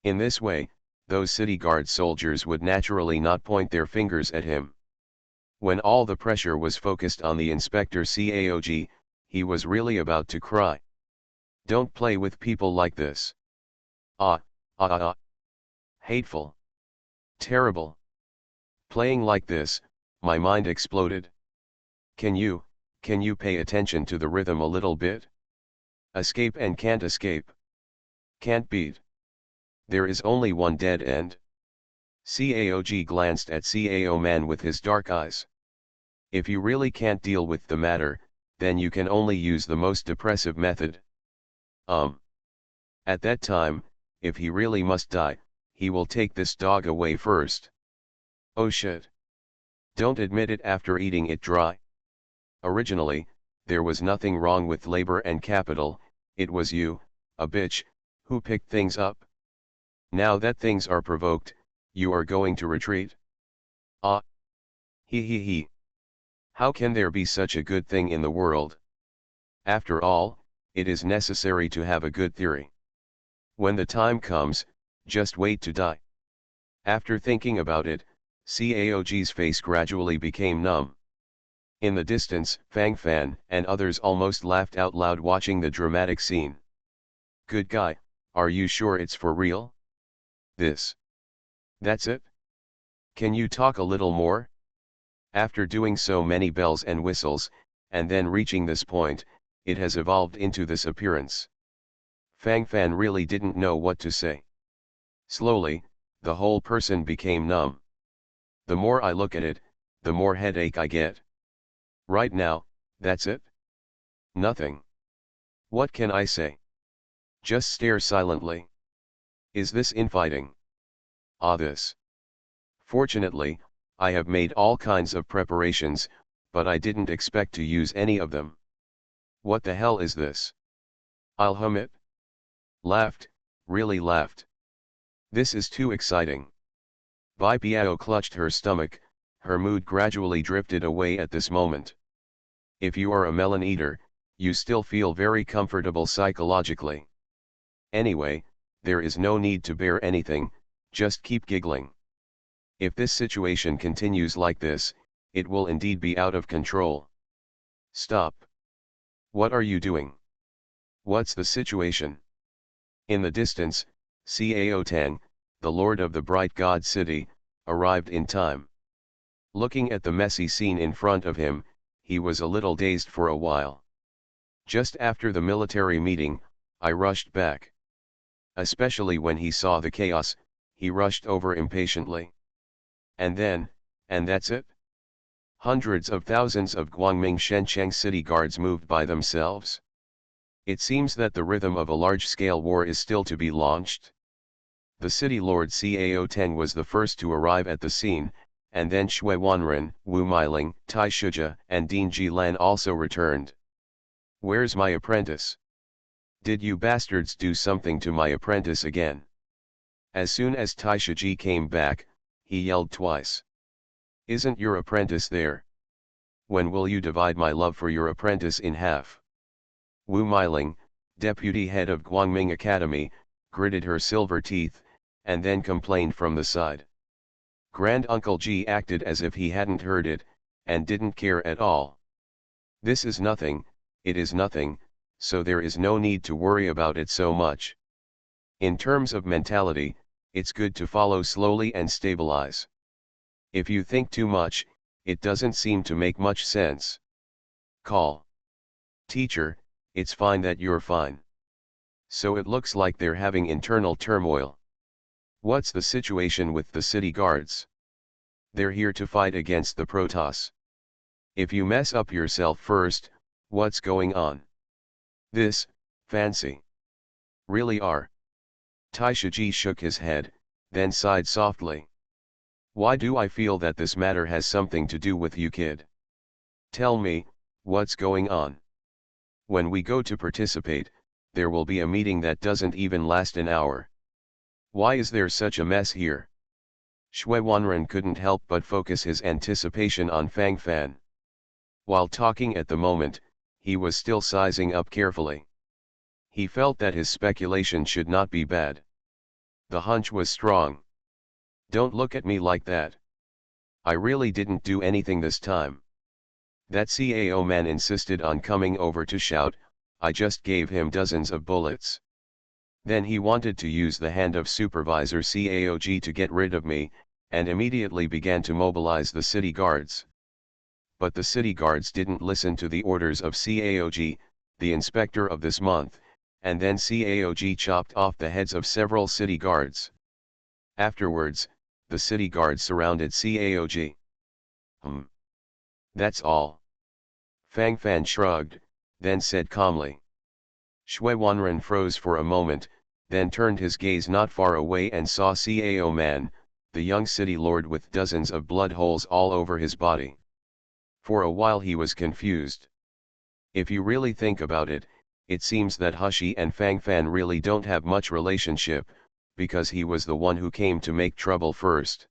In this way, those city guard soldiers would naturally not point their fingers at him. When all the pressure was focused on the inspector Caog, he was really about to cry. Don't play with people like this. Ah, ah ah ah. Hateful. Terrible. Playing like this, my mind exploded. Can you pay attention to the rhythm a little bit? Escape and can't escape. Can't beat. There is only one dead end. Caog glanced at Cao man with his dark eyes. If you really can't deal with the matter, then you can only use the most depressive method. At that time, if he really must die, he will take this dog away first. Oh shit. Don't admit it after eating it dry. Originally, there was nothing wrong with labor and capital, it was you, a bitch, who picked things up. Now that things are provoked, you are going to retreat? Ah. He. How can there be such a good thing in the world? After all, it is necessary to have a good theory. When the time comes, just wait to die. After thinking about it, Caog's face gradually became numb. In the distance, Fang Fan and others almost laughed out loud watching the dramatic scene. Good guy, are you sure it's for real? That's it? Can you talk a little more? After doing so many bells and whistles, and then reaching this point, it has evolved into this appearance. Fang Fan really didn't know what to say. Slowly, the whole person became numb. The more I look at it, the more headache I get. Right now, that's it? Nothing. What can I say? Just stare silently. Is this infighting? Ah, this. Fortunately, I have made all kinds of preparations, but I didn't expect to use any of them. What the hell is this? I'll hum it. Laughed, really laughed. This is too exciting. Bai Piao clutched her stomach, her mood gradually drifted away at this moment. If you are a melon eater, you still feel very comfortable psychologically. Anyway, there is no need to bear anything, just keep giggling. If this situation continues like this, it will indeed be out of control. Stop. What are you doing? What's the situation? In the distance, Cao Tang, the lord of the bright god city, arrived in time. Looking at the messy scene in front of him, he was a little dazed for a while. Just after the military meeting, I rushed back. Especially when he saw the chaos, he rushed over impatiently. And that's it? Hundreds of thousands of Guangming Shencheng city guards moved by themselves. It seems that the rhythm of a large-scale war is still to be launched. The city lord Cao Teng was the first to arrive at the scene, and then Shui Wanren, Wu Meiling, Tai Shijia, and Ding Jilan also returned. Where's my apprentice? Did you bastards do something to my apprentice again? As soon as Tai Shiji came back, he yelled twice. Isn't your apprentice there? When will you divide my love for your apprentice in half? Wu Meiling, deputy head of Guangming Academy, gritted her silver teeth, and then complained from the side. Grand Uncle Ji acted as if he hadn't heard it, and didn't care at all. This is nothing, it is nothing, so there is no need to worry about it so much. In terms of mentality, it's good to follow slowly and stabilize. If you think too much, it doesn't seem to make much sense. Call. Teacher, it's fine that you're fine. So it looks like they're having internal turmoil. What's the situation with the city guards? They're here to fight against the Protoss. If you mess up yourself first, what's going on? This, fancy. Really are. Tai Shiji shook his head, then sighed softly. Why do I feel that this matter has something to do with you, kid? Tell me, what's going on? When we go to participate, there will be a meeting that doesn't even last an hour. Why is there such a mess here? Shui Wanren couldn't help but focus his anticipation on Fang Fan. While talking at the moment, he was still sizing up carefully. He felt that his speculation should not be bad. The hunch was strong. Don't look at me like that. I really didn't do anything this time. That CAO man insisted on coming over to shout, I just gave him dozens of bullets. Then he wanted to use the hand of Supervisor CAOG to get rid of me, and immediately began to mobilize the city guards. But the city guards didn't listen to the orders of CAOG, the inspector of this month, and then CAOG chopped off the heads of several city guards. Afterwards, the city guards surrounded CAOG. That's all. Fang Fan shrugged, then said calmly. Shui Wanren froze for a moment, then turned his gaze not far away and saw Cao Man, the young city lord with dozens of blood holes all over his body. For a while he was confused. If you really think about it, it seems that Hushi and Fang Fan really don't have much relationship, because he was the one who came to make trouble first.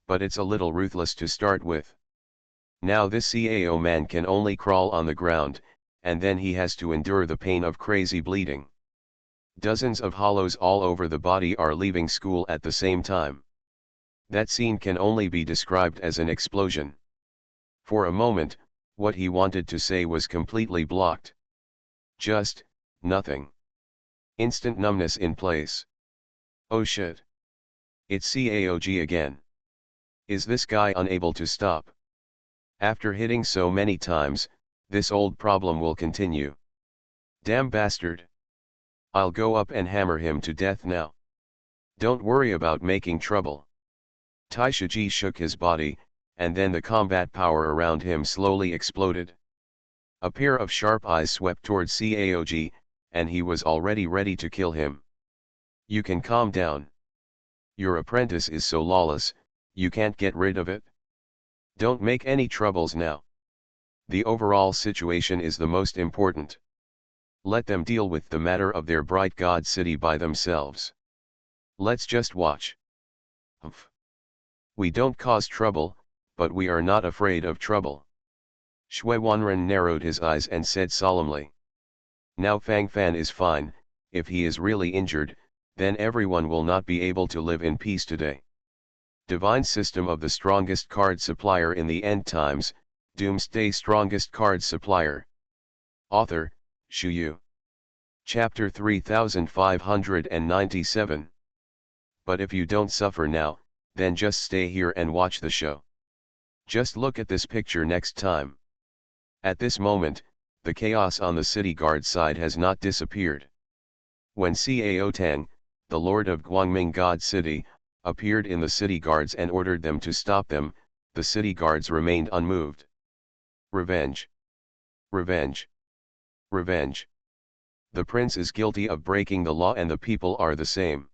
But it's a little ruthless to start with. Now this Cao man can only crawl on the ground, and then he has to endure the pain of crazy bleeding. Dozens of hollows all over the body are leaving school at the same time. That scene can only be described as an explosion. For a moment, what he wanted to say was completely blocked. Just, nothing. Instant numbness in place. Oh shit. It's CAOG again. Is this guy unable to stop? After hitting so many times, this old problem will continue. Damn bastard. I'll go up and hammer him to death now. Don't worry about making trouble. Taishaji shook his body, and then the combat power around him slowly exploded. A pair of sharp eyes swept towards Caog, and he was already ready to kill him. You can calm down. Your apprentice is so lawless, you can't get rid of it. Don't make any troubles now. The overall situation is the most important. Let them deal with the matter of their bright god city by themselves. Let's just watch. Humph. We don't cause trouble, but we are not afraid of trouble. Shui Wanren narrowed his eyes and said solemnly. Now Fang Fan is fine, if he is really injured, then everyone will not be able to live in peace today. Divine System of the Strongest Card Supplier in the End Times, Doomsday Strongest Card Supplier. Author, Shu Yu. Chapter 3597. But if you don't suffer now, then just stay here and watch the show. Just look at this picture next time. At this moment, the chaos on the city guard side has not disappeared. When Cao Tang, the lord of Guangming God City, appeared in the city guards and ordered them to stop them, the city guards remained unmoved. Revenge. Revenge. Revenge. The prince is guilty of breaking the law and the people are the same.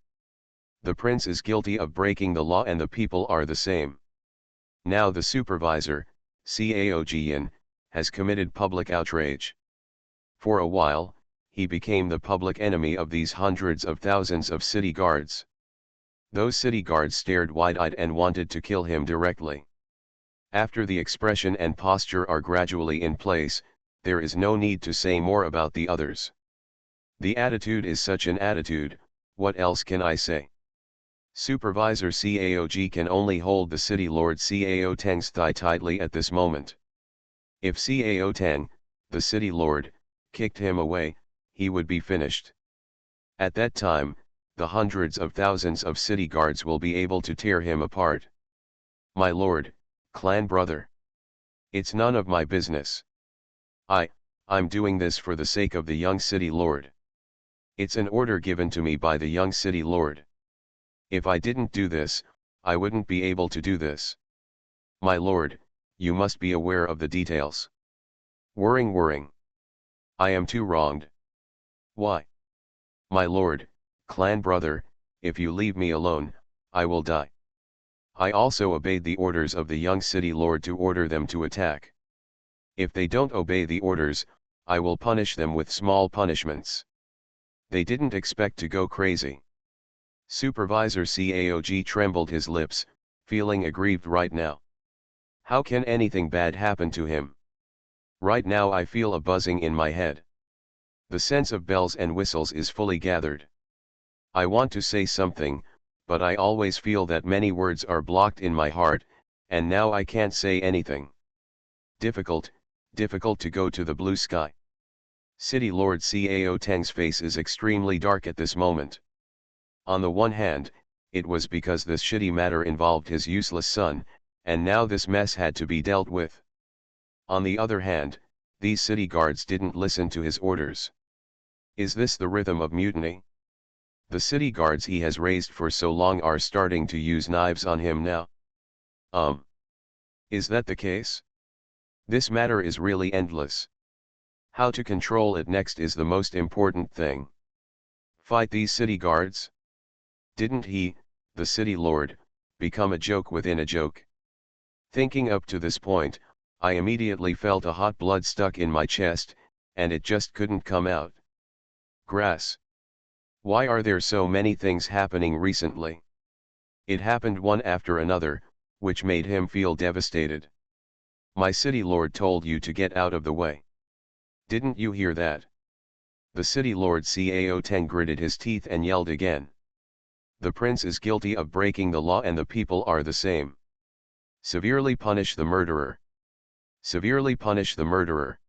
The prince is guilty of breaking the law and the people are the same. Now the supervisor, Cao Jian, has committed public outrage. For a while, he became the public enemy of these hundreds of thousands of city guards. Those city guards stared wide-eyed and wanted to kill him directly. After the expression and posture are gradually in place, there is no need to say more about the others. The attitude is such an attitude, what else can I say? Supervisor Caog can only hold the city lord Cao Tang's thigh tightly at this moment. If Cao Tang, the city lord, kicked him away, he would be finished. At that time, the hundreds of thousands of city guards will be able to tear him apart. My lord, clan brother. It's none of my business. I'm doing this for the sake of the young city lord. It's an order given to me by the young city lord. If I didn't do this, I wouldn't be able to do this. My lord, you must be aware of the details. Worrying. I am too wronged. Why? My lord, clan brother, if you leave me alone, I will die. I also obeyed the orders of the young city lord to order them to attack. If they don't obey the orders, I will punish them with small punishments. They didn't expect to go crazy. Supervisor Caog trembled his lips, feeling aggrieved right now. How can anything bad happen to him? Right now I feel a buzzing in my head. The sense of bells and whistles is fully gathered. I want to say something, but I always feel that many words are blocked in my heart, and now I can't say anything. Difficult to go to the blue sky. City Lord Cao Teng's face is extremely dark at this moment. On the one hand, it was because this shitty matter involved his useless son, and now this mess had to be dealt with. On the other hand, these city guards didn't listen to his orders. Is this the rhythm of mutiny? The city guards he has raised for so long are starting to use knives on him now. Is that the case? This matter is really endless. How to control it next is the most important thing. Fight these city guards? Didn't he, the city lord, become a joke within a joke? Thinking up to this point, I immediately felt a hot blood stuck in my chest, and it just couldn't come out. Grass. Why are there so many things happening recently? It happened one after another, which made him feel devastated. My city lord told you to get out of the way. Didn't you hear that? The city lord Cao Teng gritted his teeth and yelled again. The prince is guilty of breaking the law and the people are the same. Severely punish the murderer. Severely punish the murderer.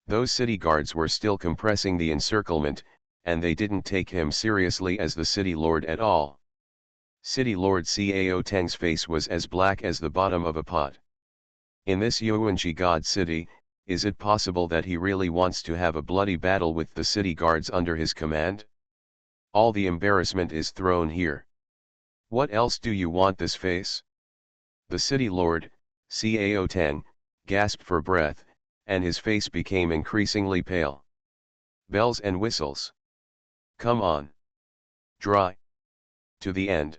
Those city guards were still compressing the encirclement, and they didn't take him seriously as the city lord at all. City Lord Cao Teng's face was as black as the bottom of a pot. In this Yuanqi God city, is it possible that he really wants to have a bloody battle with the city guards under his command? All the embarrassment is thrown here. What else do you want this face? The city lord, Cao Teng, gasped for breath, and his face became increasingly pale. Bells and whistles. Come on. Dry. To the end.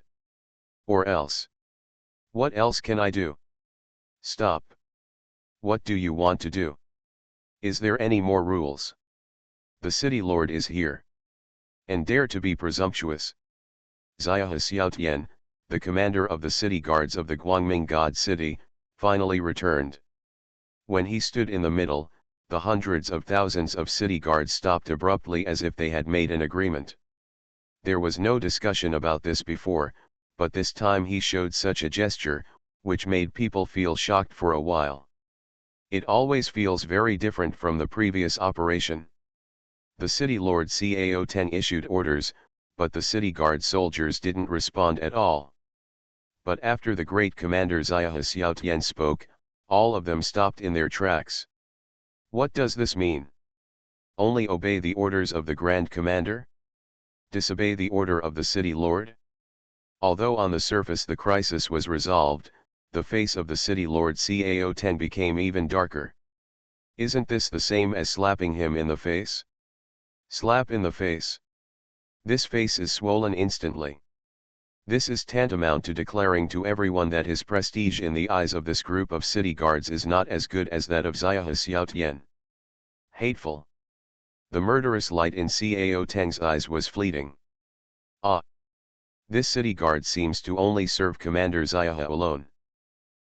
Or else. What else can I do? Stop. What do you want to do? Is there any more rules? The city lord is here. And dare to be presumptuous. Xia Xiaotian, the commander of the city guards of the Guangming God City, finally returned. When he stood in the middle, the hundreds of thousands of city guards stopped abruptly as if they had made an agreement. There was no discussion about this before, but this time he showed such a gesture, which made people feel shocked for a while. It always feels very different from the previous operation. The city lord Cao Teng issued orders, but the city guard soldiers didn't respond at all. But after the great commander Xia Xiaotian spoke, all of them stopped in their tracks. What does this mean? Only obey the orders of the grand commander? Disobey the order of the city lord? Although on the surface the crisis was resolved, the face of the city lord Cao Teng became even darker. Isn't this the same as slapping him in the face? Slap in the face. This face is swollen instantly. This is tantamount to declaring to everyone that his prestige in the eyes of this group of city guards is not as good as that of Xia Xiaotian. Hateful. The murderous light in Cao Teng's eyes was fleeting. Ah! This city guard seems to only serve Commander Xia alone.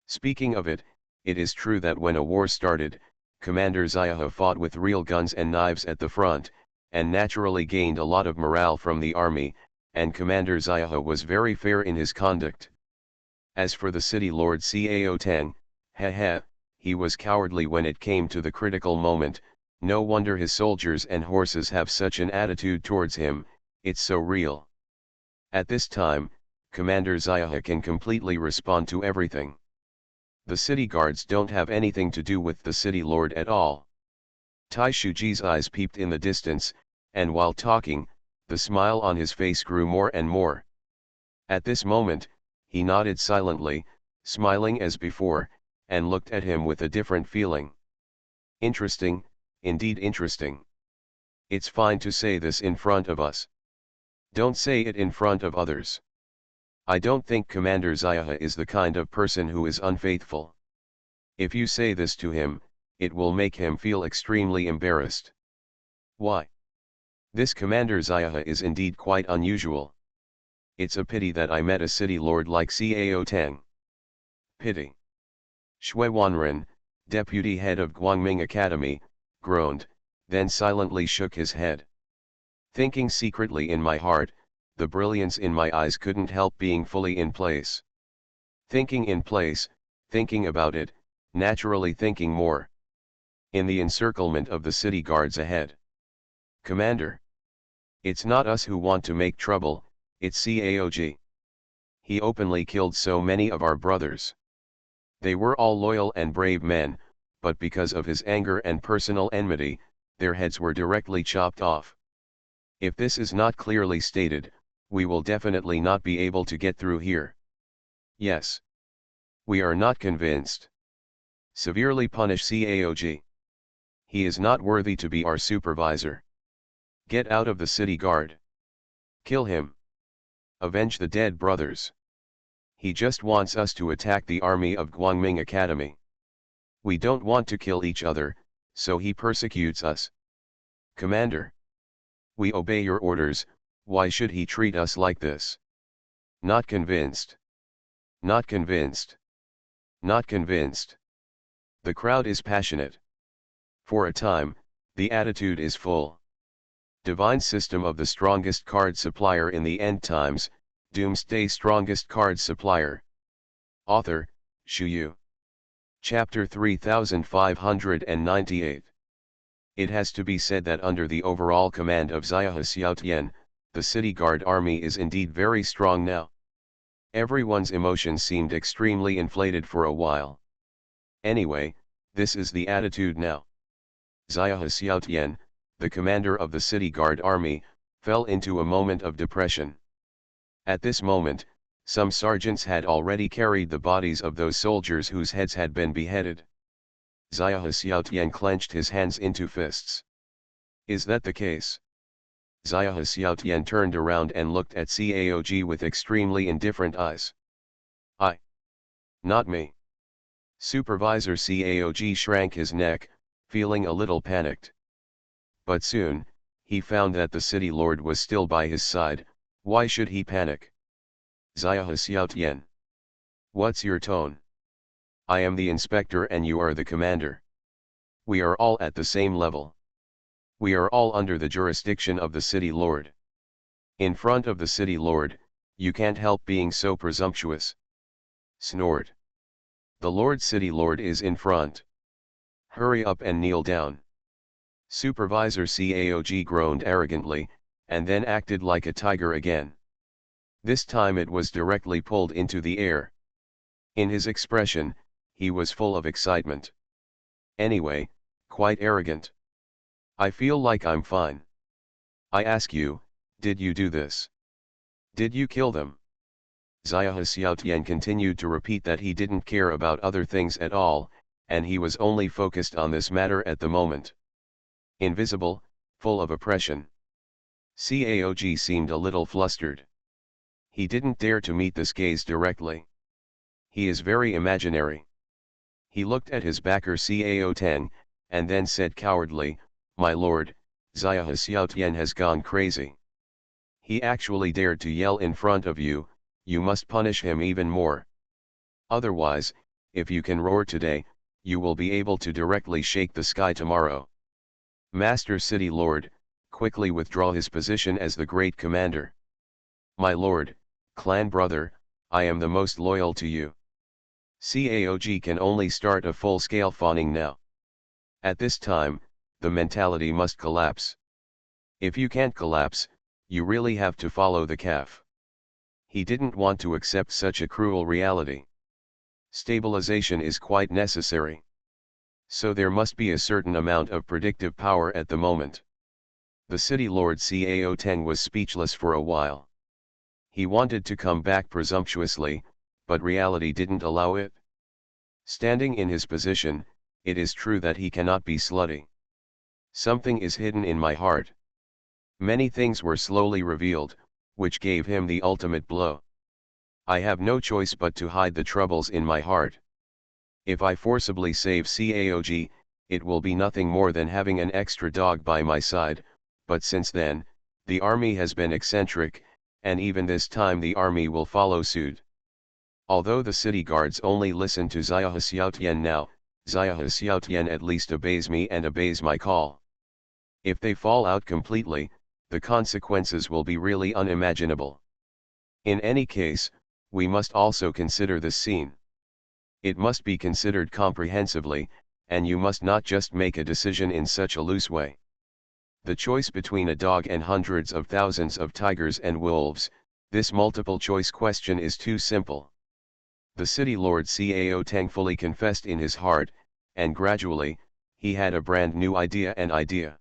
Speaking of it, it is true that when a war started, Commander Xia fought with real guns and knives at the front, and naturally gained a lot of morale from the army, and Commander Xia was very fair in his conduct. As for the city lord Cao Teng, he was cowardly when it came to the critical moment. No wonder his soldiers and horses have such an attitude towards him, it's so real. At this time, Commander Xia can completely respond to everything. The city guards don't have anything to do with the city lord at all. Tai Shuji's eyes peeped in the distance, and while talking, the smile on his face grew more and more. At this moment, he nodded silently, smiling as before, and looked at him with a different feeling. Interesting, indeed interesting. It's fine to say this in front of us. Don't say it in front of others. I don't think Commander Xia is the kind of person who is unfaithful. If you say this to him, it will make him feel extremely embarrassed. Why? This Commander Xia is indeed quite unusual. It's a pity that I met a city lord like Cao Teng. Pity. Shui Wanren, deputy head of Guangming Academy, groaned, then silently shook his head. Thinking secretly in my heart, the brilliance in my eyes couldn't help being fully in place. Thinking in place, thinking about it, naturally thinking more. In the encirclement of the city guards ahead. Commander. It's not us who want to make trouble, it's CAOG. He openly killed so many of our brothers. They were all loyal and brave men, but because of his anger and personal enmity, their heads were directly chopped off. If this is not clearly stated, we will definitely not be able to get through here. Yes. We are not convinced. Severely punish CAOG. He is not worthy to be our supervisor. Get out of the city guard. Kill him. Avenge the dead brothers. He just wants us to attack the army of Guangming Academy. We don't want to kill each other, so he persecutes us. Commander. We obey your orders, why should he treat us like this? Not convinced. Not convinced. Not convinced. The crowd is passionate. For a time, the attitude is full. Divine system of the strongest card supplier in the end times, Doomsday strongest card supplier. Author, Shu Yu. Chapter 3598. It has to be said that under the overall command of Xia Xiaotian, the city guard army is indeed very strong now. Everyone's emotions seemed extremely inflated for a while. Anyway, this is the attitude now. Xia Xiaotian, the commander of the city guard army, fell into a moment of depression. At this moment, some sergeants had already carried the bodies of those soldiers whose heads had been beheaded. Xia Xiaotian clenched his hands into fists. Is that the case? Xia Xiaotian turned around and looked at CAOG with extremely indifferent eyes. Not me. Supervisor CAOG shrank his neck, feeling a little panicked. But soon, he found that the city lord was still by his side. Why should he panic? Xia Xiaotian. What's your tone? I am the inspector and you are the commander. We are all at the same level. We are all under the jurisdiction of the city lord. In front of the city lord, you can't help being so presumptuous. Snort. The Lord City Lord is in front. Hurry up and kneel down. Supervisor CAOG groaned arrogantly, and then acted like a tiger again. This time it was directly pulled into the air. In his expression, he was full of excitement. Anyway, quite arrogant. I feel like I'm fine. I ask you, did you do this? Did you kill them? Xia Xiaotian continued to repeat that he didn't care about other things at all, and he was only focused on this matter at the moment. Invisible, full of oppression. CAOG seemed a little flustered. He didn't dare to meet this gaze directly. He is very imaginary. He looked at his backer CAO10, and then said cowardly, "My lord, Xia Xiaotian has gone crazy. He actually dared to yell in front of you, you must punish him even more. Otherwise, if you can roar today, you will be able to directly shake the sky tomorrow." Master City Lord, quickly withdraw his position as the great commander. My lord, clan brother, I am the most loyal to you. CAOG can only start a full-scale fawning now. At this time, the mentality must collapse. If you can't collapse, you really have to follow the calf. He didn't want to accept such a cruel reality. Stabilization is quite necessary. So there must be a certain amount of predictive power at the moment. The city lord CAO10 was speechless for a while. He wanted to come back presumptuously, but reality didn't allow it. Standing in his position, it is true that he cannot be slutty. Something is hidden in my heart. Many things were slowly revealed, which gave him the ultimate blow. I have no choice but to hide the troubles in my heart. If I forcibly save CAOG, it will be nothing more than having an extra dog by my side, but since then, the army has been eccentric, and even this time the army will follow suit. Although the city guards only listen to Xia Xiaotian now, Xia Xiaotian at least obeys me and obeys my call. If they fall out completely, the consequences will be really unimaginable. In any case, we must also consider this scene. It must be considered comprehensively, and you must not just make a decision in such a loose way. The choice between a dog and hundreds of thousands of tigers and wolves, this multiple choice question is too simple. The city lord Cao thankfully confessed in his heart, and gradually, he had a brand new idea.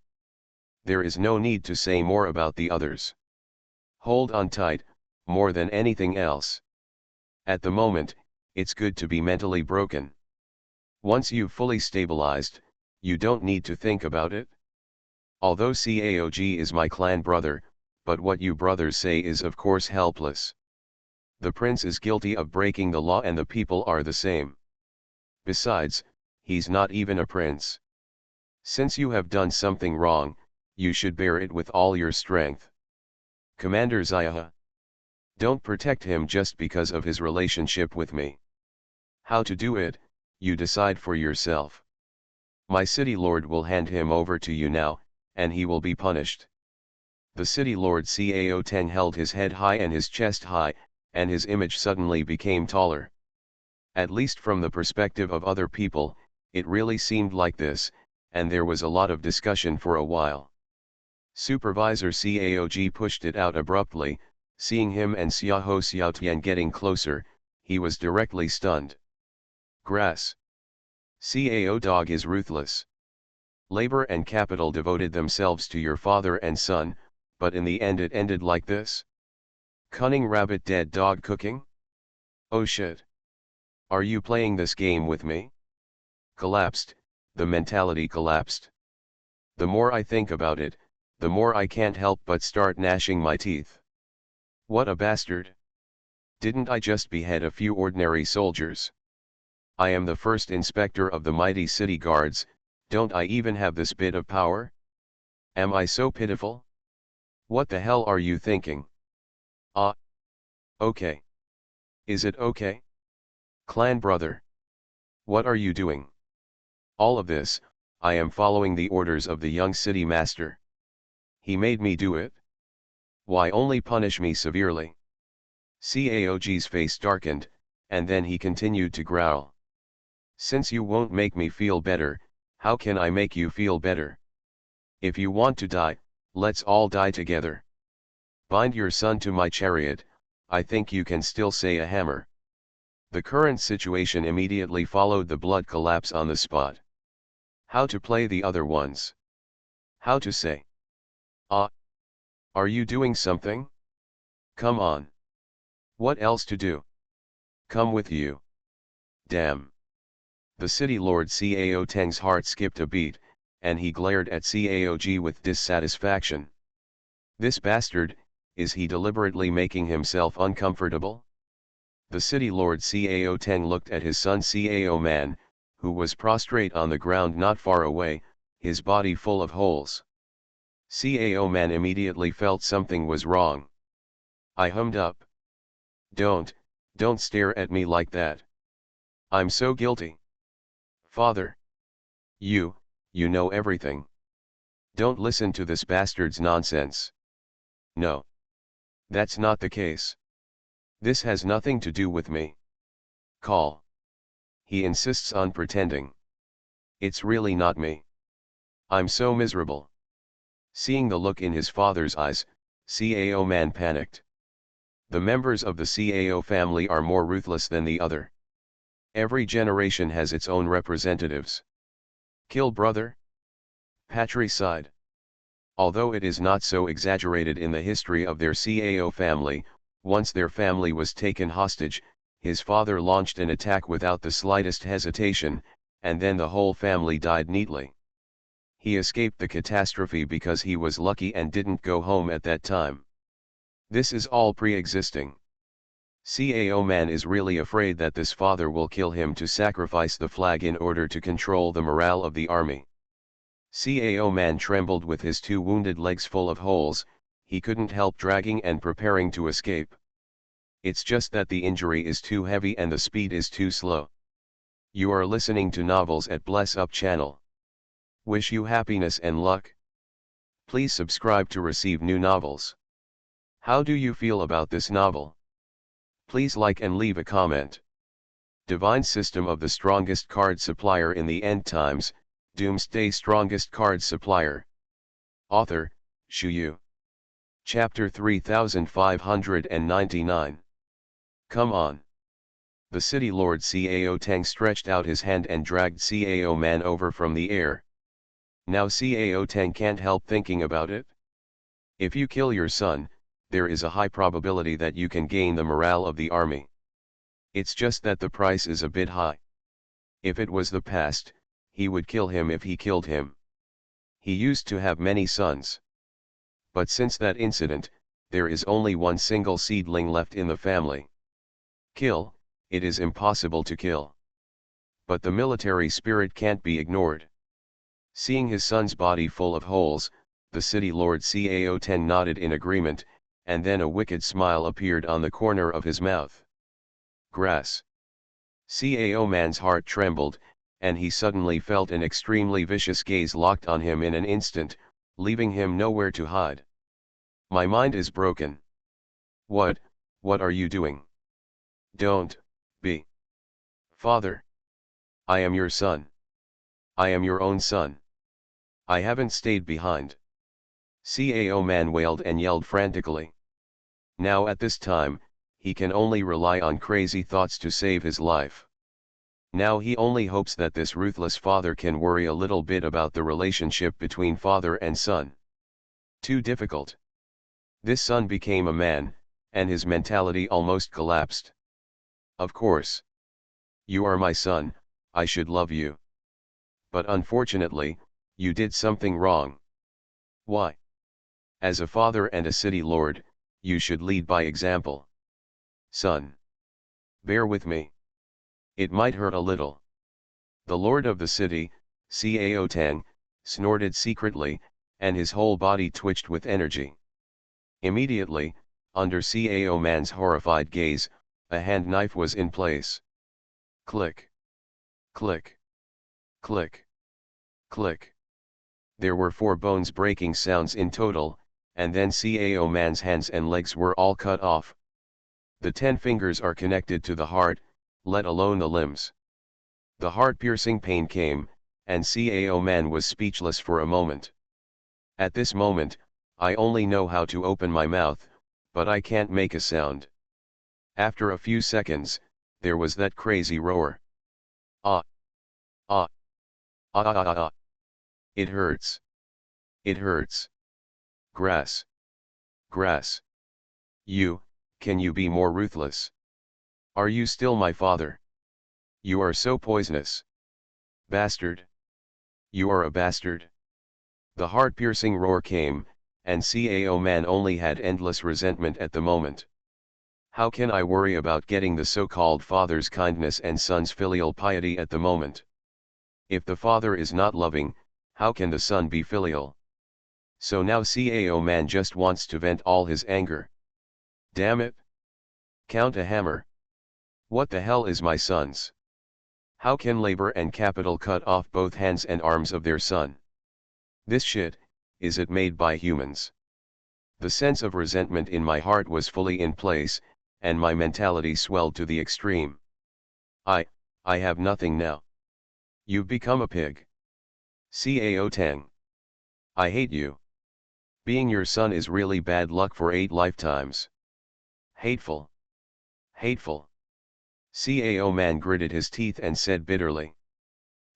There is no need to say more about the others. Hold on tight, more than anything else. At the moment, it's good to be mentally broken. Once you've fully stabilized, you don't need to think about it. Although Caog is my clan brother, but what you brothers say is of course helpless. The prince is guilty of breaking the law and the people are the same. Besides, he's not even a prince. Since you have done something wrong, you should bear it with all your strength. Commander Ziaha. Don't protect him just because of his relationship with me. How to do it, you decide for yourself. My city lord will hand him over to you now, and he will be punished. The city lord Cao Teng held his head high and his chest high, and his image suddenly became taller. At least from the perspective of other people, it really seemed like this, and there was a lot of discussion for a while. Supervisor Caog pushed it out abruptly. Seeing him and Xiaoho Xiaotian getting closer, he was directly stunned. Grass. Cao dog is ruthless. Labor and capital devoted themselves to your father and son, but in the end it ended like this? Cunning rabbit dead dog cooking? Oh shit. Are you playing this game with me? Collapsed, the mentality collapsed. The more I think about it, the more I can't help but start gnashing my teeth. What a bastard. Didn't I just behead a few ordinary soldiers? I am the first inspector of the mighty city guards, don't I even have this bit of power? Am I so pitiful? What the hell are you thinking? Okay. Is it okay? Clan brother. What are you doing? All of this, I am following the orders of the young city master. He made me do it. Why only punish me severely? Caog's face darkened, and then he continued to growl. Since you won't make me feel better, how can I make you feel better? If you want to die, let's all die together. Bind your son to my chariot, I think you can still say a hammer. The current situation immediately followed the blood collapse on the spot. How to play the other ones? How to say? Are you doing something? Come on. What else to do? Come with you. Damn. The city lord Cao Teng's heart skipped a beat, and he glared at Caog with dissatisfaction. This bastard, is he deliberately making himself uncomfortable? The city lord Cao Teng looked at his son Cao Man, who was prostrate on the ground not far away, his body full of holes. Cao Man immediately felt something was wrong. I hummed up. Don't stare at me like that. I'm so guilty. Father. You know everything. Don't listen to this bastard's nonsense. No. That's not the case. This has nothing to do with me. Call. He insists on pretending. It's really not me. I'm so miserable. Seeing the look in his father's eyes, Cao Man panicked. The members of the Cao family are more ruthless than the other. Every generation has its own representatives. Kill brother? Patricide. Although it is not so exaggerated in the history of their Cao family, once their family was taken hostage, his father launched an attack without the slightest hesitation, and then the whole family died neatly. He escaped the catastrophe because he was lucky and didn't go home at that time. This is all pre-existing. Cao Man is really afraid that this father will kill him to sacrifice the flag in order to control the morale of the army. Cao Man trembled with his two wounded legs full of holes, he couldn't help dragging and preparing to escape. It's just that the injury is too heavy and the speed is too slow. You are listening to novels at Bless Up channel. Wish you happiness and luck. Please subscribe to receive new novels. How do you feel about this novel? Please like and leave a comment. Divine System of the Strongest Card Supplier in the End Times, Doomsday Strongest Card Supplier. Author, Shu Yu. Chapter 3599. Come on. The city lord Cao Tang stretched out his hand and dragged Cao Man over from the air. Now Cao Tang can't help thinking about it. If you kill your son, there is a high probability that you can gain the morale of the army. It's just that the price is a bit high. If it was the past, he would kill him if he killed him. He used to have many sons. But since that incident, there is only one single seedling left in the family. Kill, it is impossible to kill. But the military spirit can't be ignored. Seeing his son's body full of holes, the city lord Cao Tang nodded in agreement, and then a wicked smile appeared on the corner of his mouth. Grass. Cao Man's heart trembled, and he suddenly felt an extremely vicious gaze locked on him in an instant, leaving him nowhere to hide. My mind is broken. What are you doing? Don't be. Father. I am your son. I am your own son. I haven't stayed behind. Cao Man wailed and yelled frantically. Now at this time, he can only rely on crazy thoughts to save his life. Now he only hopes that this ruthless father can worry a little bit about the relationship between father and son. Too difficult. This son became a man, and his mentality almost collapsed. Of course. You are my son, I should love you. But unfortunately, you did something wrong. Why? As a father and a city lord, you should lead by example. Son. Bear with me. It might hurt a little. The lord of the city, Cao Tang, snorted secretly, and his whole body twitched with energy. Immediately, under Cao Man's horrified gaze, a hand knife was in place. Click. Click. Click. Click. There were 4 bones-breaking sounds in total, and then Cao Man's hands and legs were all cut off. The 10 fingers are connected to the heart, let alone the limbs. The heart-piercing pain came, and Cao Man was speechless for a moment. At this moment, I only know how to open my mouth, but I can't make a sound. After a few seconds, there was that crazy roar. Ah! Ah! Ah ah ah ah! It hurts. It hurts. Grass. Grass. Can you be more ruthless? Are you still my father? You are so poisonous. Bastard. You are a bastard. The heart-piercing roar came, and Cao Man only had endless resentment at the moment. How can I worry about getting the so-called father's kindness and son's filial piety at the moment? If the father is not loving, how can the son be filial? So now Cao Man just wants to vent all his anger. Damn it! Count a hammer. What the hell is my son's? How can labor and capital cut off both hands and arms of their son? This shit, is it made by humans? The sense of resentment in my heart was fully in place, and my mentality swelled to the extreme. I have nothing now. You've become a pig. Cao Tang. I hate you. Being your son is really bad luck for 8 lifetimes. Hateful. Hateful. Cao Man gritted his teeth and said bitterly.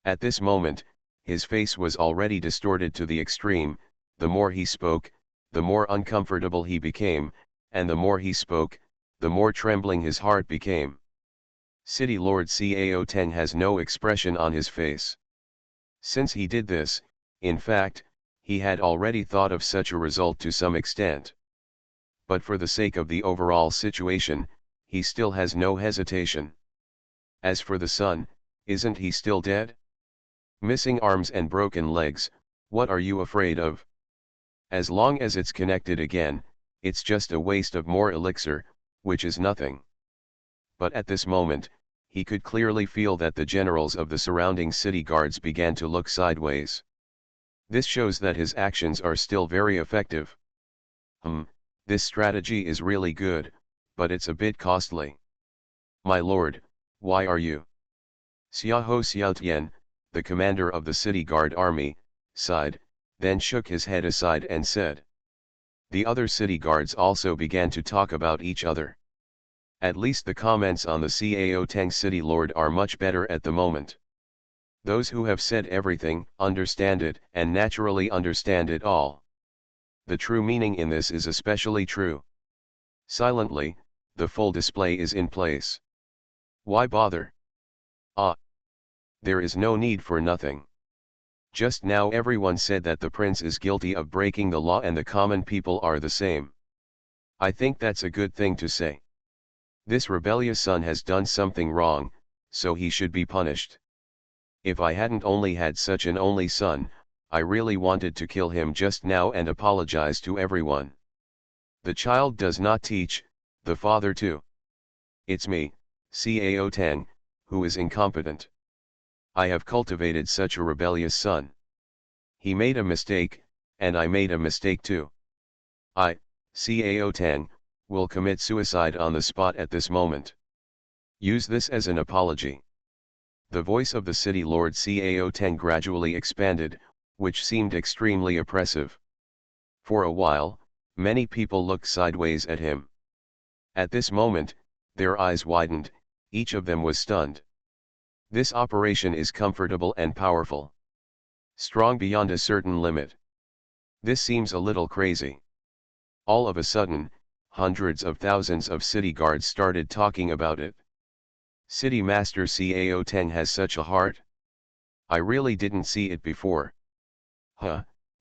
At this moment, his face was already distorted to the extreme. The more he spoke, the more uncomfortable he became, and the more he spoke, the more trembling his heart became. City Lord Cao Tang has no expression on his face. Since he did this, in fact, he had already thought of such a result to some extent. But for the sake of the overall situation, he still has no hesitation. As for the son, isn't he still dead? Missing arms and broken legs, what are you afraid of? As long as it's connected again, it's just a waste of more elixir, which is nothing. But at this moment, he could clearly feel that the generals of the surrounding city guards began to look sideways. This shows that his actions are still very effective. This strategy is really good, but it's a bit costly. My lord, why are you? Xiaoho Xiaotian, the commander of the city guard army, sighed, then shook his head aside and said. The other city guards also began to talk about each other. At least the comments on the Cao Teng city lord are much better at the moment. Those who have said everything understand it and naturally understand it all. The true meaning in this is especially true. Silently, the full display is in place. Why bother? There is no need for nothing. Just now everyone said that the prince is guilty of breaking the law and the common people are the same. I think that's a good thing to say. This rebellious son has done something wrong, so he should be punished. If I hadn't only had such an only son, I really wanted to kill him just now and apologize to everyone. The child does not teach, the father too. It's me, Cao Teng, who is incompetent. I have cultivated such a rebellious son. He made a mistake, and I made a mistake too. I, Cao Teng, will commit suicide on the spot at this moment. Use this as an apology. The voice of the city lord Cao Teng gradually expanded, which seemed extremely oppressive. For a while, many people looked sideways at him. At this moment, their eyes widened, each of them was stunned. This operation is comfortable and powerful. Strong beyond a certain limit. This seems a little crazy. All of a sudden, hundreds of thousands of city guards started talking about it. City Master Cao Teng has such a heart? I really didn't see it before.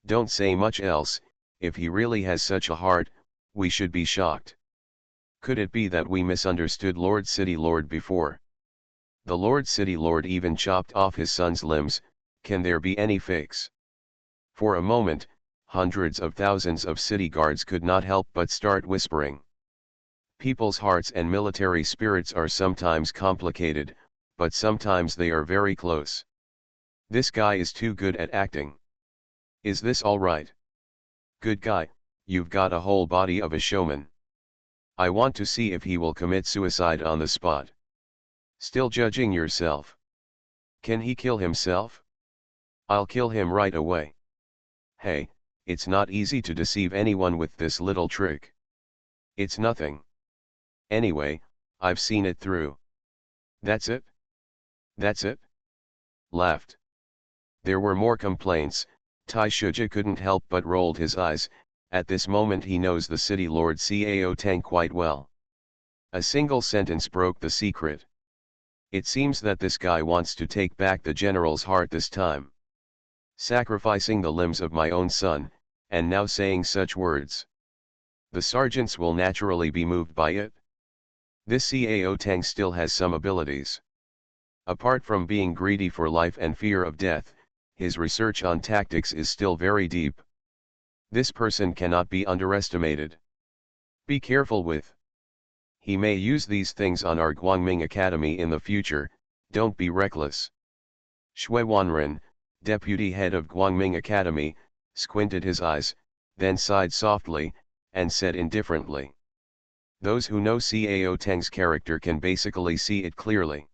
Don't say much else, if he really has such a heart, we should be shocked. Could it be that we misunderstood Lord City Lord before? The Lord City Lord even chopped off his son's limbs, can there be any fakes? For a moment, hundreds of thousands of city guards could not help but start whispering. People's hearts and military spirits are sometimes complicated, but sometimes they are very close. This guy is too good at acting. Is this all right? Good guy, you've got a whole body of a showman. I want to see if he will commit suicide on the spot. Still judging yourself. Can he kill himself? I'll kill him right away. Hey, it's not easy to deceive anyone with this little trick. It's nothing. Anyway, I've seen it through. That's it? That's it? Laughed. There were more complaints. Tai Shuja couldn't help but rolled his eyes. At this moment he knows the city lord Cao Teng quite well. A single sentence broke the secret. It seems that this guy wants to take back the general's heart this time. Sacrificing the limbs of my own son, and now saying such words. The sergeants will naturally be moved by it. This Cao Teng still has some abilities. Apart from being greedy for life and fear of death, his research on tactics is still very deep. This person cannot be underestimated. Be careful with. He may use these things on our Guangming Academy in the future, don't be reckless. Shui Wanren, deputy head of Guangming Academy, squinted his eyes, then sighed softly, and said indifferently. Those who know Cao Teng's character can basically see it clearly.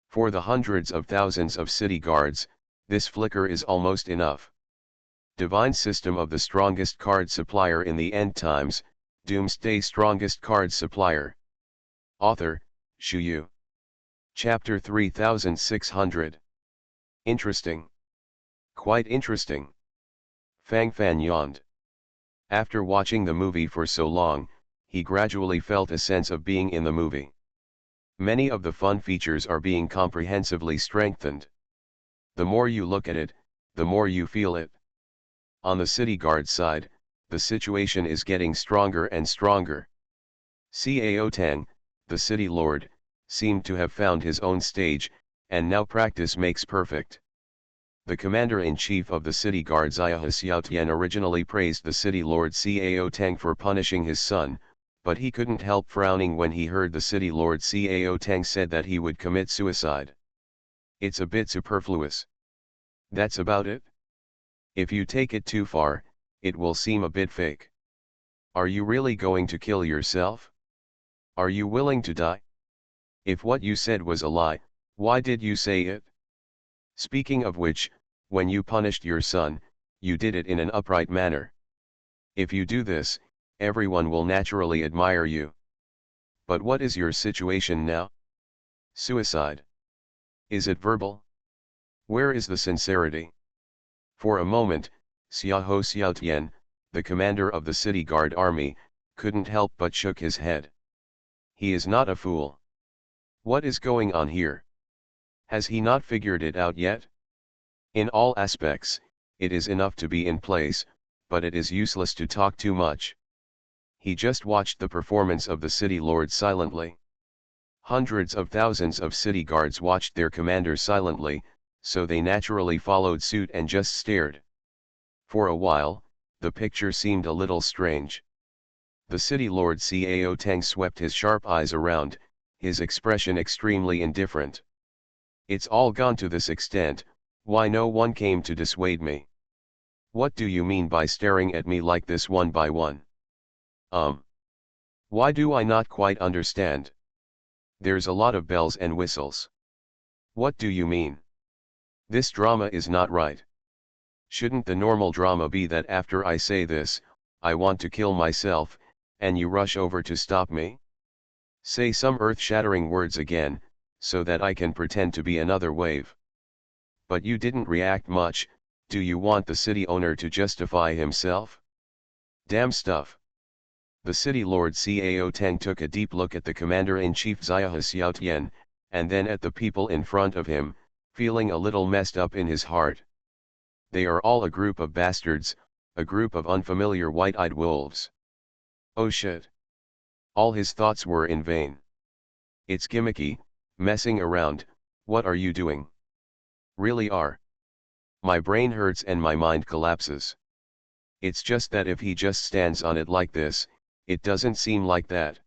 For the hundreds of thousands of city guards, this flicker is almost enough. Divine system of the strongest card supplier in the end times, Doomsday strongest card supplier. Author, Shu Yu. Chapter 3600. Interesting. Quite interesting. Fang Fan yawned. After watching the movie for so long, he gradually felt a sense of being in the movie. Many of the fun features are being comprehensively strengthened. The more you look at it, the more you feel it. On the city guard side, the situation is getting stronger and stronger. Cao Teng, the city lord, seemed to have found his own stage, and now practice makes perfect. The commander-in-chief of the city guard Zia Xiaotian originally praised the city lord Cao Teng for punishing his son, but he couldn't help frowning when he heard the city lord Cao Teng said that he would commit suicide. It's a bit superfluous. That's about it? If you take it too far, it will seem a bit fake. Are you really going to kill yourself? Are you willing to die? If what you said was a lie, why did you say it? Speaking of which, when you punished your son, you did it in an upright manner. If you do this, everyone will naturally admire you. But what is your situation now? Suicide. Is it verbal? Where is the sincerity? For a moment, Xiao Xiaotian, the commander of the city guard army, couldn't help but shook his head. He is not a fool. What is going on here? Has he not figured it out yet? In all aspects, it is enough to be in place, but it is useless to talk too much. He just watched the performance of the city lord silently. Hundreds of thousands of city guards watched their commander silently, so they naturally followed suit and just stared. For a while, the picture seemed a little strange. The city lord Cao Tang swept his sharp eyes around, his expression extremely indifferent. It's all gone to this extent, why no one came to dissuade me? What do you mean by staring at me like this one by one? Why do I not quite understand? There's a lot of bells and whistles. What do you mean? This drama is not right. Shouldn't the normal drama be that after I say this, I want to kill myself, and you rush over to stop me? Say some earth-shattering words again, so that I can pretend to be another wave. But you didn't react much. Do you want the city owner to justify himself? Damn stuff. The city lord Cao Tang took a deep look at the commander-in-chief Xia Xiaotian, and then at the people in front of him, feeling a little messed up in his heart. They are all a group of bastards, a group of unfamiliar white-eyed wolves. Oh shit. All his thoughts were in vain. It's gimmicky, messing around, what are you doing? Really are. My brain hurts and my mind collapses. It's just that if he just stands on it like this, it doesn't seem like that.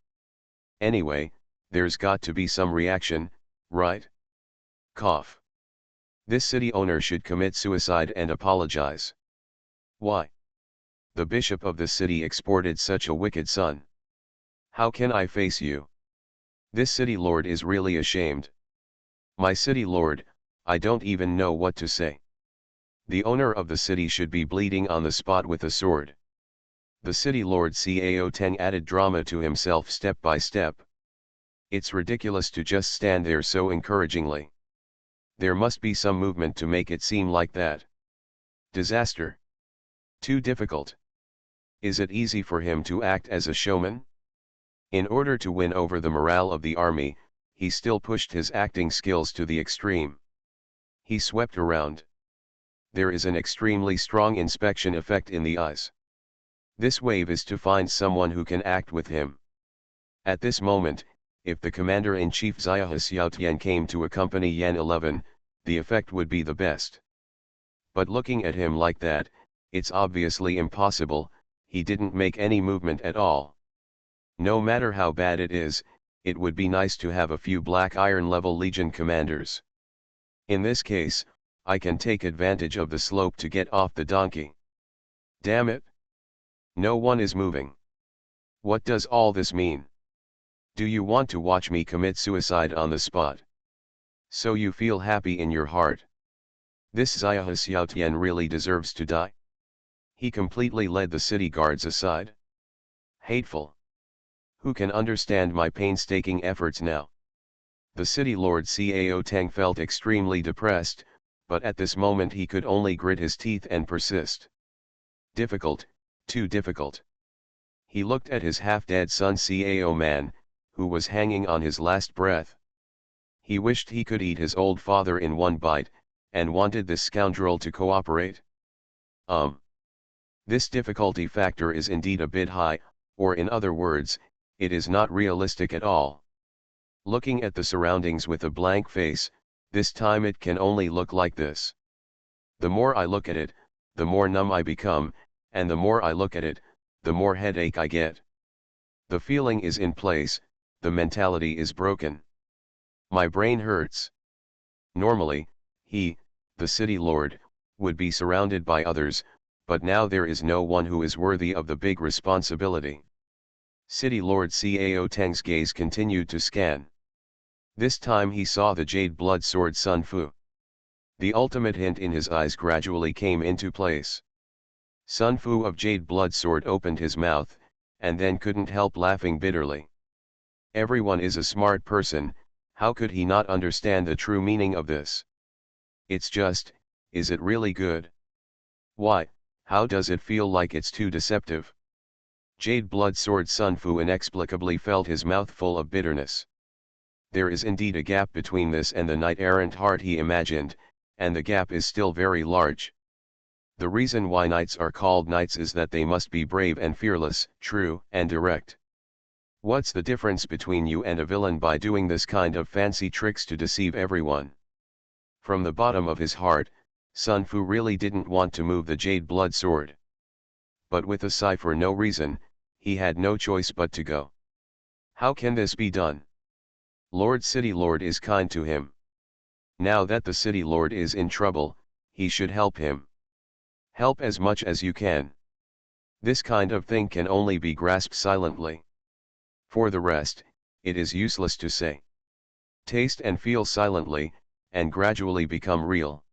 Anyway, there's got to be some reaction, right? Cough. This city owner should commit suicide and apologize. Why? The bishop of the city exported such a wicked son. How can I face you? This city lord is really ashamed. My city lord, I don't even know what to say. The owner of the city should be bleeding on the spot with a sword. The city lord Cao Tang added drama to himself step by step. It's ridiculous to just stand there so encouragingly. There must be some movement to make it seem like that. Disaster. Too difficult. Is it easy for him to act as a showman? In order to win over the morale of the army, he still pushed his acting skills to the extreme. He swept around. There is an extremely strong inspection effect in the eyes. This wave is to find someone who can act with him. At this moment, if the commander-in-chief Xia Xiaotian came to accompany Yan 11, the effect would be the best. But looking at him like that, it's obviously impossible. He didn't make any movement at all. No matter how bad it is, it would be nice to have a few Black Iron level Legion commanders. In this case, I can take advantage of the slope to get off the donkey. Damn it! No one is moving. What does all this mean? Do you want to watch me commit suicide on the spot? So you feel happy in your heart? This Xia Xiaotian really deserves to die? He completely led the city guards aside. Hateful. Who can understand my painstaking efforts now? The city lord Cao Tang felt extremely depressed, but at this moment he could only grit his teeth and persist. Difficult, too difficult. He looked at his half-dead son Cao Man, who was hanging on his last breath. He wished he could eat his old father in one bite, and wanted this scoundrel to cooperate. This difficulty factor is indeed a bit high, or in other words, it is not realistic at all. Looking at the surroundings with a blank face, this time it can only look like this. The more I look at it, the more numb I become, and the more I look at it, the more headache I get. The feeling is in place, the mentality is broken. My brain hurts. Normally, he, the city lord, would be surrounded by others, but now there is no one who is worthy of the big responsibility. City Lord Cao Teng's gaze continued to scan. This time he saw the jade blood sword Sun Fu. The ultimate hint in his eyes gradually came into place. Sun Fu of jade blood sword opened his mouth, and then couldn't help laughing bitterly. Everyone is a smart person, how could he not understand the true meaning of this? It's just, is it really good? Why, how does it feel like it's too deceptive? Jade blood sword Sun Fu inexplicably felt his mouth full of bitterness. There is indeed a gap between this and the knight-errant heart he imagined, and the gap is still very large. The reason why knights are called knights is that they must be brave and fearless, true and direct. What's the difference between you and a villain by doing this kind of fancy tricks to deceive everyone? From the bottom of his heart, Sun Fu really didn't want to move the jade blood sword. But with a sigh for no reason, he had no choice but to go. How can this be done? Lord City Lord is kind to him. Now that the City Lord is in trouble, he should help him. Help as much as you can. This kind of thing can only be grasped silently. For the rest, it is useless to say. Taste and feel silently, and gradually become real.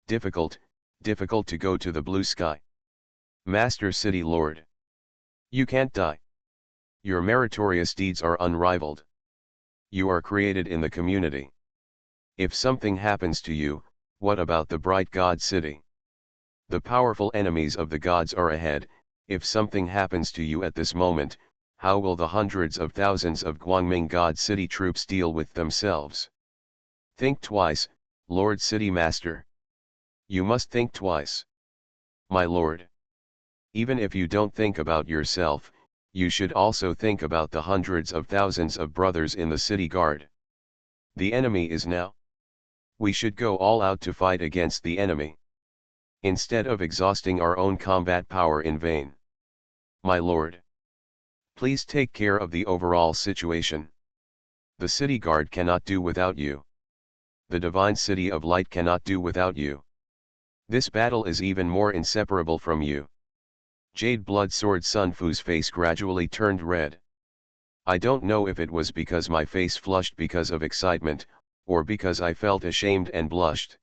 Difficult to go to the blue sky. Master City Lord. You can't die. Your meritorious deeds are unrivaled. You are created in the community. If something happens to you, what about the bright God city? The powerful enemies of the gods are ahead. If something happens to you at this moment, how will the hundreds of thousands of Guangming God City troops deal with themselves? Think twice, Lord City Master. You must think twice. My lord. Even if you don't think about yourself, you should also think about the hundreds of thousands of brothers in the city guard. The enemy is now. We should go all out to fight against the enemy, instead of exhausting our own combat power in vain. My lord. Please take care of the overall situation. The city guard cannot do without you. The divine city of light cannot do without you. This battle is even more inseparable from you. Jade blood sword Sun Fu's face gradually turned red. I don't know if it was because my face flushed because of excitement, or because I felt ashamed and blushed.